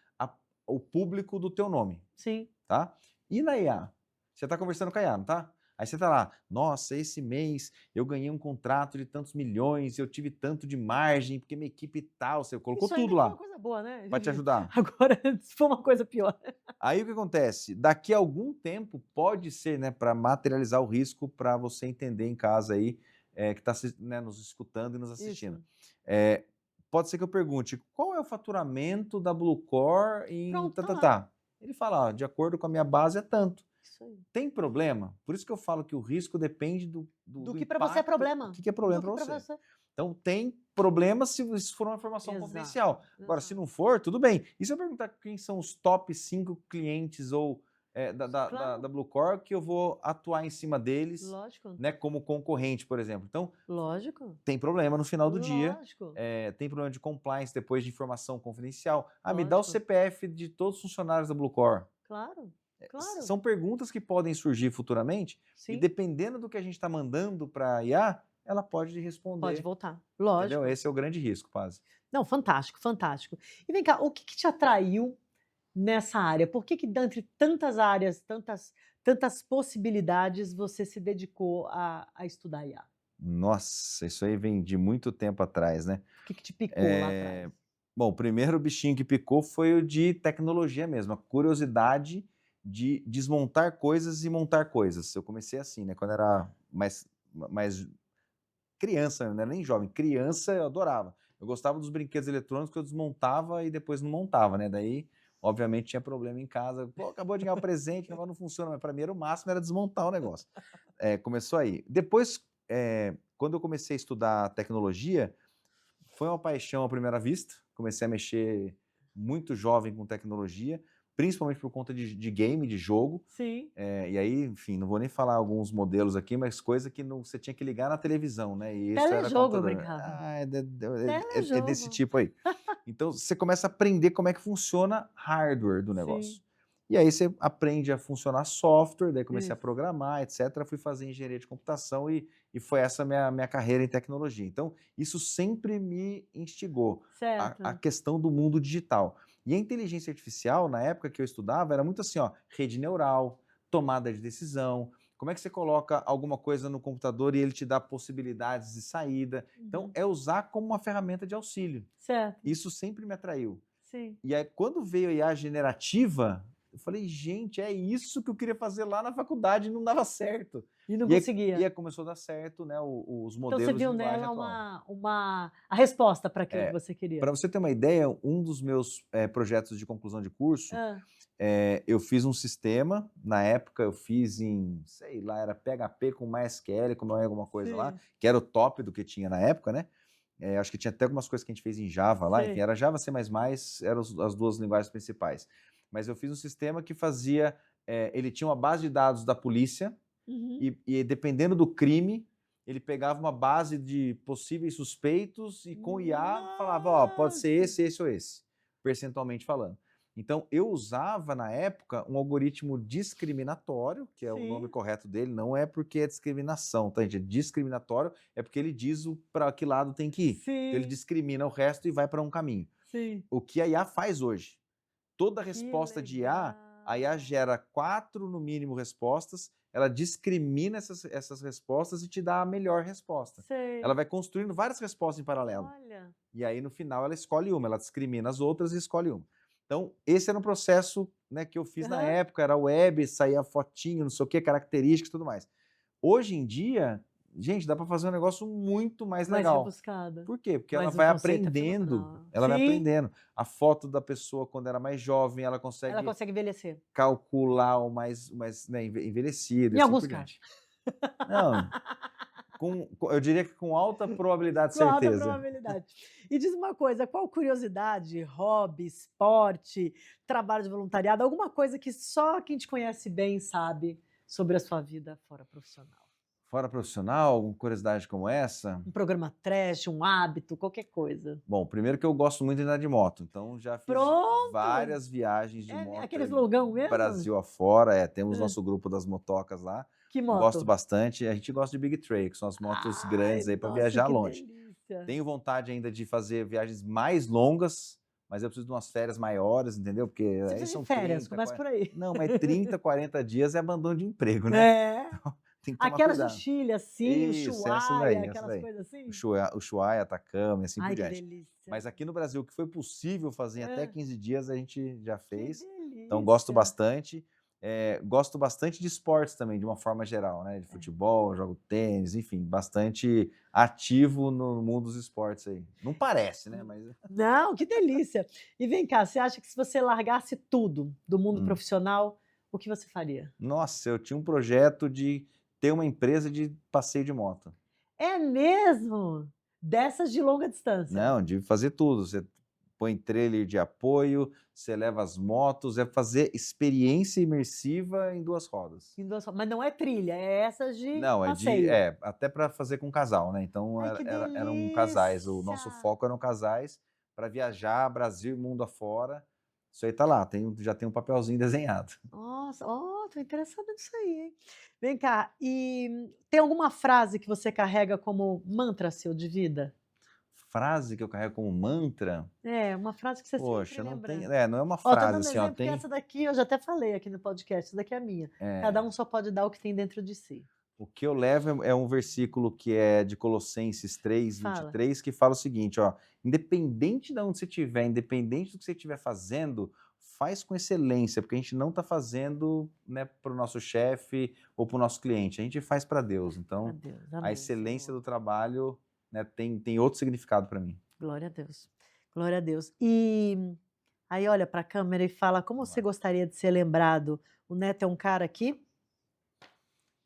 Speaker 1: o público do teu nome,
Speaker 2: Sim.
Speaker 1: tá? E na IA? Você está conversando com a IA, não tá? Aí você tá lá, nossa, esse mês eu ganhei um contrato de tantos milhões, eu tive tanto de margem, porque minha equipe tal, você colocou
Speaker 2: Isso ainda
Speaker 1: tudo
Speaker 2: foi uma
Speaker 1: lá
Speaker 2: coisa boa, né?
Speaker 1: para te ajudar.
Speaker 2: Agora, se for uma coisa pior.
Speaker 1: Aí o que acontece? Daqui a algum tempo pode ser, né, para materializar o risco, para você entender em casa aí, que está nos escutando e nos assistindo.
Speaker 2: Isso.
Speaker 1: Pode ser que eu pergunte, qual é o faturamento da Bluecor em
Speaker 2: Pronto, tá lá.
Speaker 1: tá. Ele fala, ó, de acordo com a minha base é tanto.
Speaker 2: Isso aí.
Speaker 1: Tem problema? Por isso que eu falo que o risco depende
Speaker 2: Do que para você é
Speaker 1: impacto,
Speaker 2: problema.
Speaker 1: O que é problema
Speaker 2: Do
Speaker 1: para
Speaker 2: que pra
Speaker 1: você. Então tem problema se isso for uma informação
Speaker 2: Exato,
Speaker 1: confidencial. Agora, se
Speaker 2: exato.
Speaker 1: não for, tudo bem. E se eu perguntar quem são os top 5 clientes ou
Speaker 2: Claro.
Speaker 1: da Bluecor que eu vou atuar em cima deles,
Speaker 2: Lógico.
Speaker 1: né, como concorrente, por exemplo. Então,
Speaker 2: Lógico.
Speaker 1: tem problema no final do dia.
Speaker 2: Lógico.
Speaker 1: Tem problema de compliance depois de informação confidencial. Me dá o
Speaker 2: Lógico.
Speaker 1: CPF de todos os funcionários da Bluecor.
Speaker 2: Claro. Claro.
Speaker 1: São perguntas que podem surgir futuramente e
Speaker 2: Sim.
Speaker 1: dependendo do que a gente está mandando para a IA, ela pode responder.
Speaker 2: Pode voltar. Lógico.
Speaker 1: Entendeu? Esse é o grande risco, Paz.
Speaker 2: Não, fantástico, fantástico. E vem cá, o que te atraiu nessa área? Por que dentre tantas áreas, tantas possibilidades, você se dedicou a estudar IA?
Speaker 1: Nossa, isso aí vem de muito tempo atrás, né?
Speaker 2: O que te picou lá atrás?
Speaker 1: Bom, o primeiro bichinho que picou foi o de tecnologia mesmo, a curiosidade de desmontar coisas e montar coisas. Eu comecei assim, né? Quando era mais criança, não era nem jovem, criança eu adorava. Eu gostava dos brinquedos eletrônicos que eu desmontava e depois não montava, né? Daí, obviamente, tinha problema em casa. Pô, acabou de ganhar o presente, o negócio não funciona. Mas para mim era o máximo, era desmontar o negócio. Começou aí. Depois, quando eu comecei a estudar tecnologia, foi uma paixão à primeira vista. Comecei a mexer muito jovem com tecnologia, principalmente por conta de game, de jogo.
Speaker 2: Sim.
Speaker 1: E aí, enfim, não vou nem falar alguns modelos aqui, mas coisa que você tinha que ligar na televisão, né? E isso era
Speaker 2: Telejogo eu
Speaker 1: computador.
Speaker 2: brincava.
Speaker 1: É
Speaker 2: Telejogo.
Speaker 1: desse tipo aí. Então, você começa a aprender como é que funciona hardware do negócio.
Speaker 2: Sim.
Speaker 1: E aí você aprende a funcionar software, daí comecei a
Speaker 2: Isso.
Speaker 1: programar, etc. Fui fazer engenharia de computação e foi essa minha carreira em tecnologia. Então, isso sempre me instigou,
Speaker 2: Certo.
Speaker 1: a questão do mundo digital. E a inteligência artificial, na época que eu estudava, era muito assim, ó, rede neural, tomada de decisão, como é que você coloca alguma coisa no computador e ele te dá possibilidades de saída. Então,
Speaker 2: Uhum.
Speaker 1: é usar como uma ferramenta de auxílio.
Speaker 2: Certo.
Speaker 1: Isso sempre me atraiu.
Speaker 2: Sim.
Speaker 1: E aí, quando veio a IA generativa, eu falei, gente, é isso que eu queria fazer lá na faculdade e não dava certo.
Speaker 2: E não
Speaker 1: E
Speaker 2: conseguia.
Speaker 1: aí começou a dar certo, né, os
Speaker 2: Então
Speaker 1: modelos
Speaker 2: você
Speaker 1: de
Speaker 2: viu
Speaker 1: linguagem
Speaker 2: nela
Speaker 1: atual.
Speaker 2: a resposta para aquilo que você queria.
Speaker 1: Para você ter uma ideia, um dos meus projetos de conclusão de curso, eu fiz um sistema, na época eu fiz em, sei lá, era PHP com MySQL, com alguma coisa lá, que era o top do que tinha na época, né? Acho que tinha até algumas coisas que a gente fez em Java lá, enfim, era Java, C++, eram as duas linguagens principais. Mas eu fiz um sistema que fazia ele tinha uma base de dados da polícia e dependendo do crime, ele pegava uma base de possíveis suspeitos e com IA falava, pode ser esse ou esse, percentualmente falando. Então, eu usava, na época, um algoritmo discriminatório, que é o nome correto dele, não é porque é discriminação, tá, gente? É discriminatório, é porque ele diz para que lado tem que ir. Então, ele discrimina o resto e vai para um caminho. O que a IA faz hoje? Toda resposta de IA, a IA gera 4, no mínimo, respostas, ela discrimina essas respostas e te dá a melhor resposta. Ela vai construindo várias respostas em paralelo. E aí, no final, ela escolhe uma, ela discrimina as outras e escolhe uma. Então, esse era um processo, né, que eu fiz na época, era web, saía fotinho, não sei o que, características e tudo mais. Hoje em dia, gente, dá para fazer um negócio muito mais legal.
Speaker 2: Mais rebuscado.
Speaker 1: Por quê? Porque ela vai aprendendo, vai aprendendo. A foto da pessoa quando era mais jovem, ela consegue
Speaker 2: envelhecer.
Speaker 1: Calcular o mais né, envelhecido.
Speaker 2: Em alguns casos.
Speaker 1: Não, eu diria que com alta probabilidade de certeza.
Speaker 2: Com alta probabilidade. E diz uma coisa, qual curiosidade, hobby, esporte, trabalho de voluntariado, alguma coisa que só quem te conhece bem sabe sobre a sua vida fora profissional?
Speaker 1: Fora profissional, alguma curiosidade como essa?
Speaker 2: Um programa trash, um hábito, qualquer coisa.
Speaker 1: Bom, primeiro que eu gosto muito de andar de moto, então já fiz várias viagens de moto.
Speaker 2: Aquele slogão mesmo?
Speaker 1: Brasil afora, temos nosso grupo das motocas lá.
Speaker 2: Que moto?
Speaker 1: Gosto bastante, a gente gosta de Big Tray, que são as motos grandes aí para viajar longe.
Speaker 2: Delícia.
Speaker 1: Tenho vontade ainda de fazer viagens mais longas, mas eu preciso de umas férias maiores, entendeu? Porque
Speaker 2: você
Speaker 1: aí são
Speaker 2: férias, começa por aí.
Speaker 1: Não, mas 30, 40 dias é abandono de emprego, né?
Speaker 2: Então,
Speaker 1: tem que tomar
Speaker 2: aquelas
Speaker 1: cuidado.
Speaker 2: do Chile, assim,
Speaker 1: Isso,
Speaker 2: o Ushuaia, aquelas coisas assim?
Speaker 1: O Ushuaia, Atacama e assim por diante.
Speaker 2: Que delícia.
Speaker 1: Mas aqui no Brasil, o que foi possível fazer em até 15 dias, a gente já fez.
Speaker 2: Que delícia.
Speaker 1: Então, gosto bastante. Gosto bastante de esportes também, de uma forma geral, né? De futebol, jogo tênis, enfim, bastante ativo no mundo dos esportes aí. Não parece, né? Mas...
Speaker 2: Não, que delícia. E vem cá, você acha que se você largasse tudo do mundo profissional, o que você faria?
Speaker 1: Nossa, eu tinha um projeto de ter uma empresa de passeio de moto.
Speaker 2: É mesmo? Dessas de longa distância?
Speaker 1: Não, de fazer tudo. Você põe trailer de apoio, você leva as motos, é fazer experiência imersiva em 2 rodas.
Speaker 2: Mas não é trilha, é essas de
Speaker 1: não,
Speaker 2: passeio.
Speaker 1: Até para fazer com casal, né? Então eram casais, o nosso foco eram casais para viajar Brasil e mundo afora. Isso aí tá lá, já tem um papelzinho desenhado.
Speaker 2: Nossa, tô interessada nisso aí, hein? Vem cá, e tem alguma frase que você carrega como mantra seu de vida?
Speaker 1: Frase que eu carrego como mantra?
Speaker 2: Uma frase que você sempre lembra.
Speaker 1: Não é uma frase assim,
Speaker 2: exemplo, tem... essa daqui eu já até falei aqui no podcast, essa daqui é a minha. Cada um só pode dar o que tem dentro de si.
Speaker 1: O que eu levo é um versículo que é de Colossenses 3, 23, que fala o seguinte, independente de onde você estiver, independente do que você estiver fazendo, faz com excelência, porque a gente não está fazendo, né, para o nosso chefe ou para o nosso cliente, a gente faz para Deus. Então, a excelência do trabalho, né, tem outro significado para mim.
Speaker 2: Glória a Deus. Glória a Deus. E aí olha para a câmera e fala, como você gostaria de ser lembrado? O Neto é um cara que...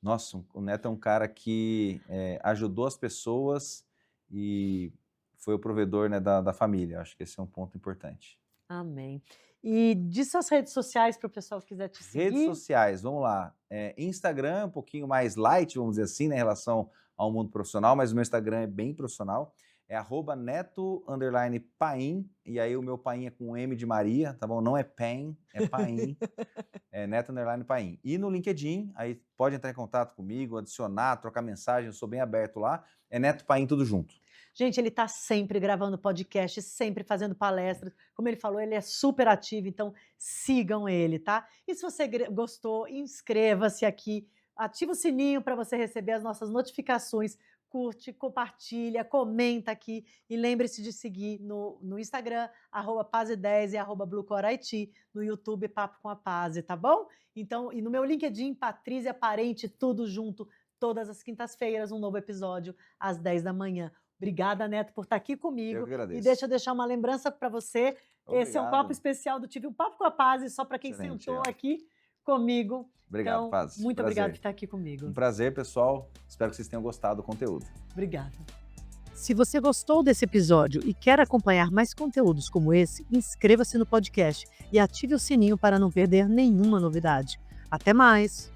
Speaker 1: Nossa, o Neto é um cara que ajudou as pessoas e foi o provedor, né, da família. Acho que esse é um ponto importante.
Speaker 2: Amém. E diz suas redes sociais para o pessoal que quiser te seguir.
Speaker 1: Redes sociais, vamos lá. Instagram, um pouquinho mais light, vamos dizer assim, né, em relação ao mundo profissional, mas o meu Instagram é bem profissional. É @neto_paim, e aí o meu Paim é com M de Maria, tá bom? Não é Paim, é Paim. É Neto_Paim. E no LinkedIn, aí pode entrar em contato comigo, adicionar, trocar mensagem, eu sou bem aberto lá. É Neto Paim, tudo junto.
Speaker 2: Gente, ele está sempre gravando podcast, sempre fazendo palestras. Como ele falou, ele é super ativo, então sigam ele, tá? E se você gostou, inscreva-se aqui, ativa o sininho para você receber as nossas notificações. Curte, compartilha, comenta aqui e lembre-se de seguir no Instagram, @Paze10 e @BlueCoreIT, no YouTube Papo com a Paze, tá bom? Então, e no meu LinkedIn, Patrícia Parente, tudo junto, todas as quintas-feiras, um novo episódio às 10 da manhã. Obrigada, Neto, por estar aqui comigo.
Speaker 1: Eu que agradeço.
Speaker 2: E deixa eu deixar uma lembrança para você.
Speaker 1: Obrigado.
Speaker 2: Esse é um papo especial do Tive um Papo com a Paze, só para quem sentou aqui comigo.
Speaker 1: Obrigado,
Speaker 2: então,
Speaker 1: Paze.
Speaker 2: Muito obrigado por estar aqui comigo.
Speaker 1: Um prazer, pessoal. Espero que vocês tenham gostado do conteúdo.
Speaker 2: Obrigada. Se você gostou desse episódio e quer acompanhar mais conteúdos como esse, inscreva-se no podcast e ative o sininho para não perder nenhuma novidade.
Speaker 4: Até mais!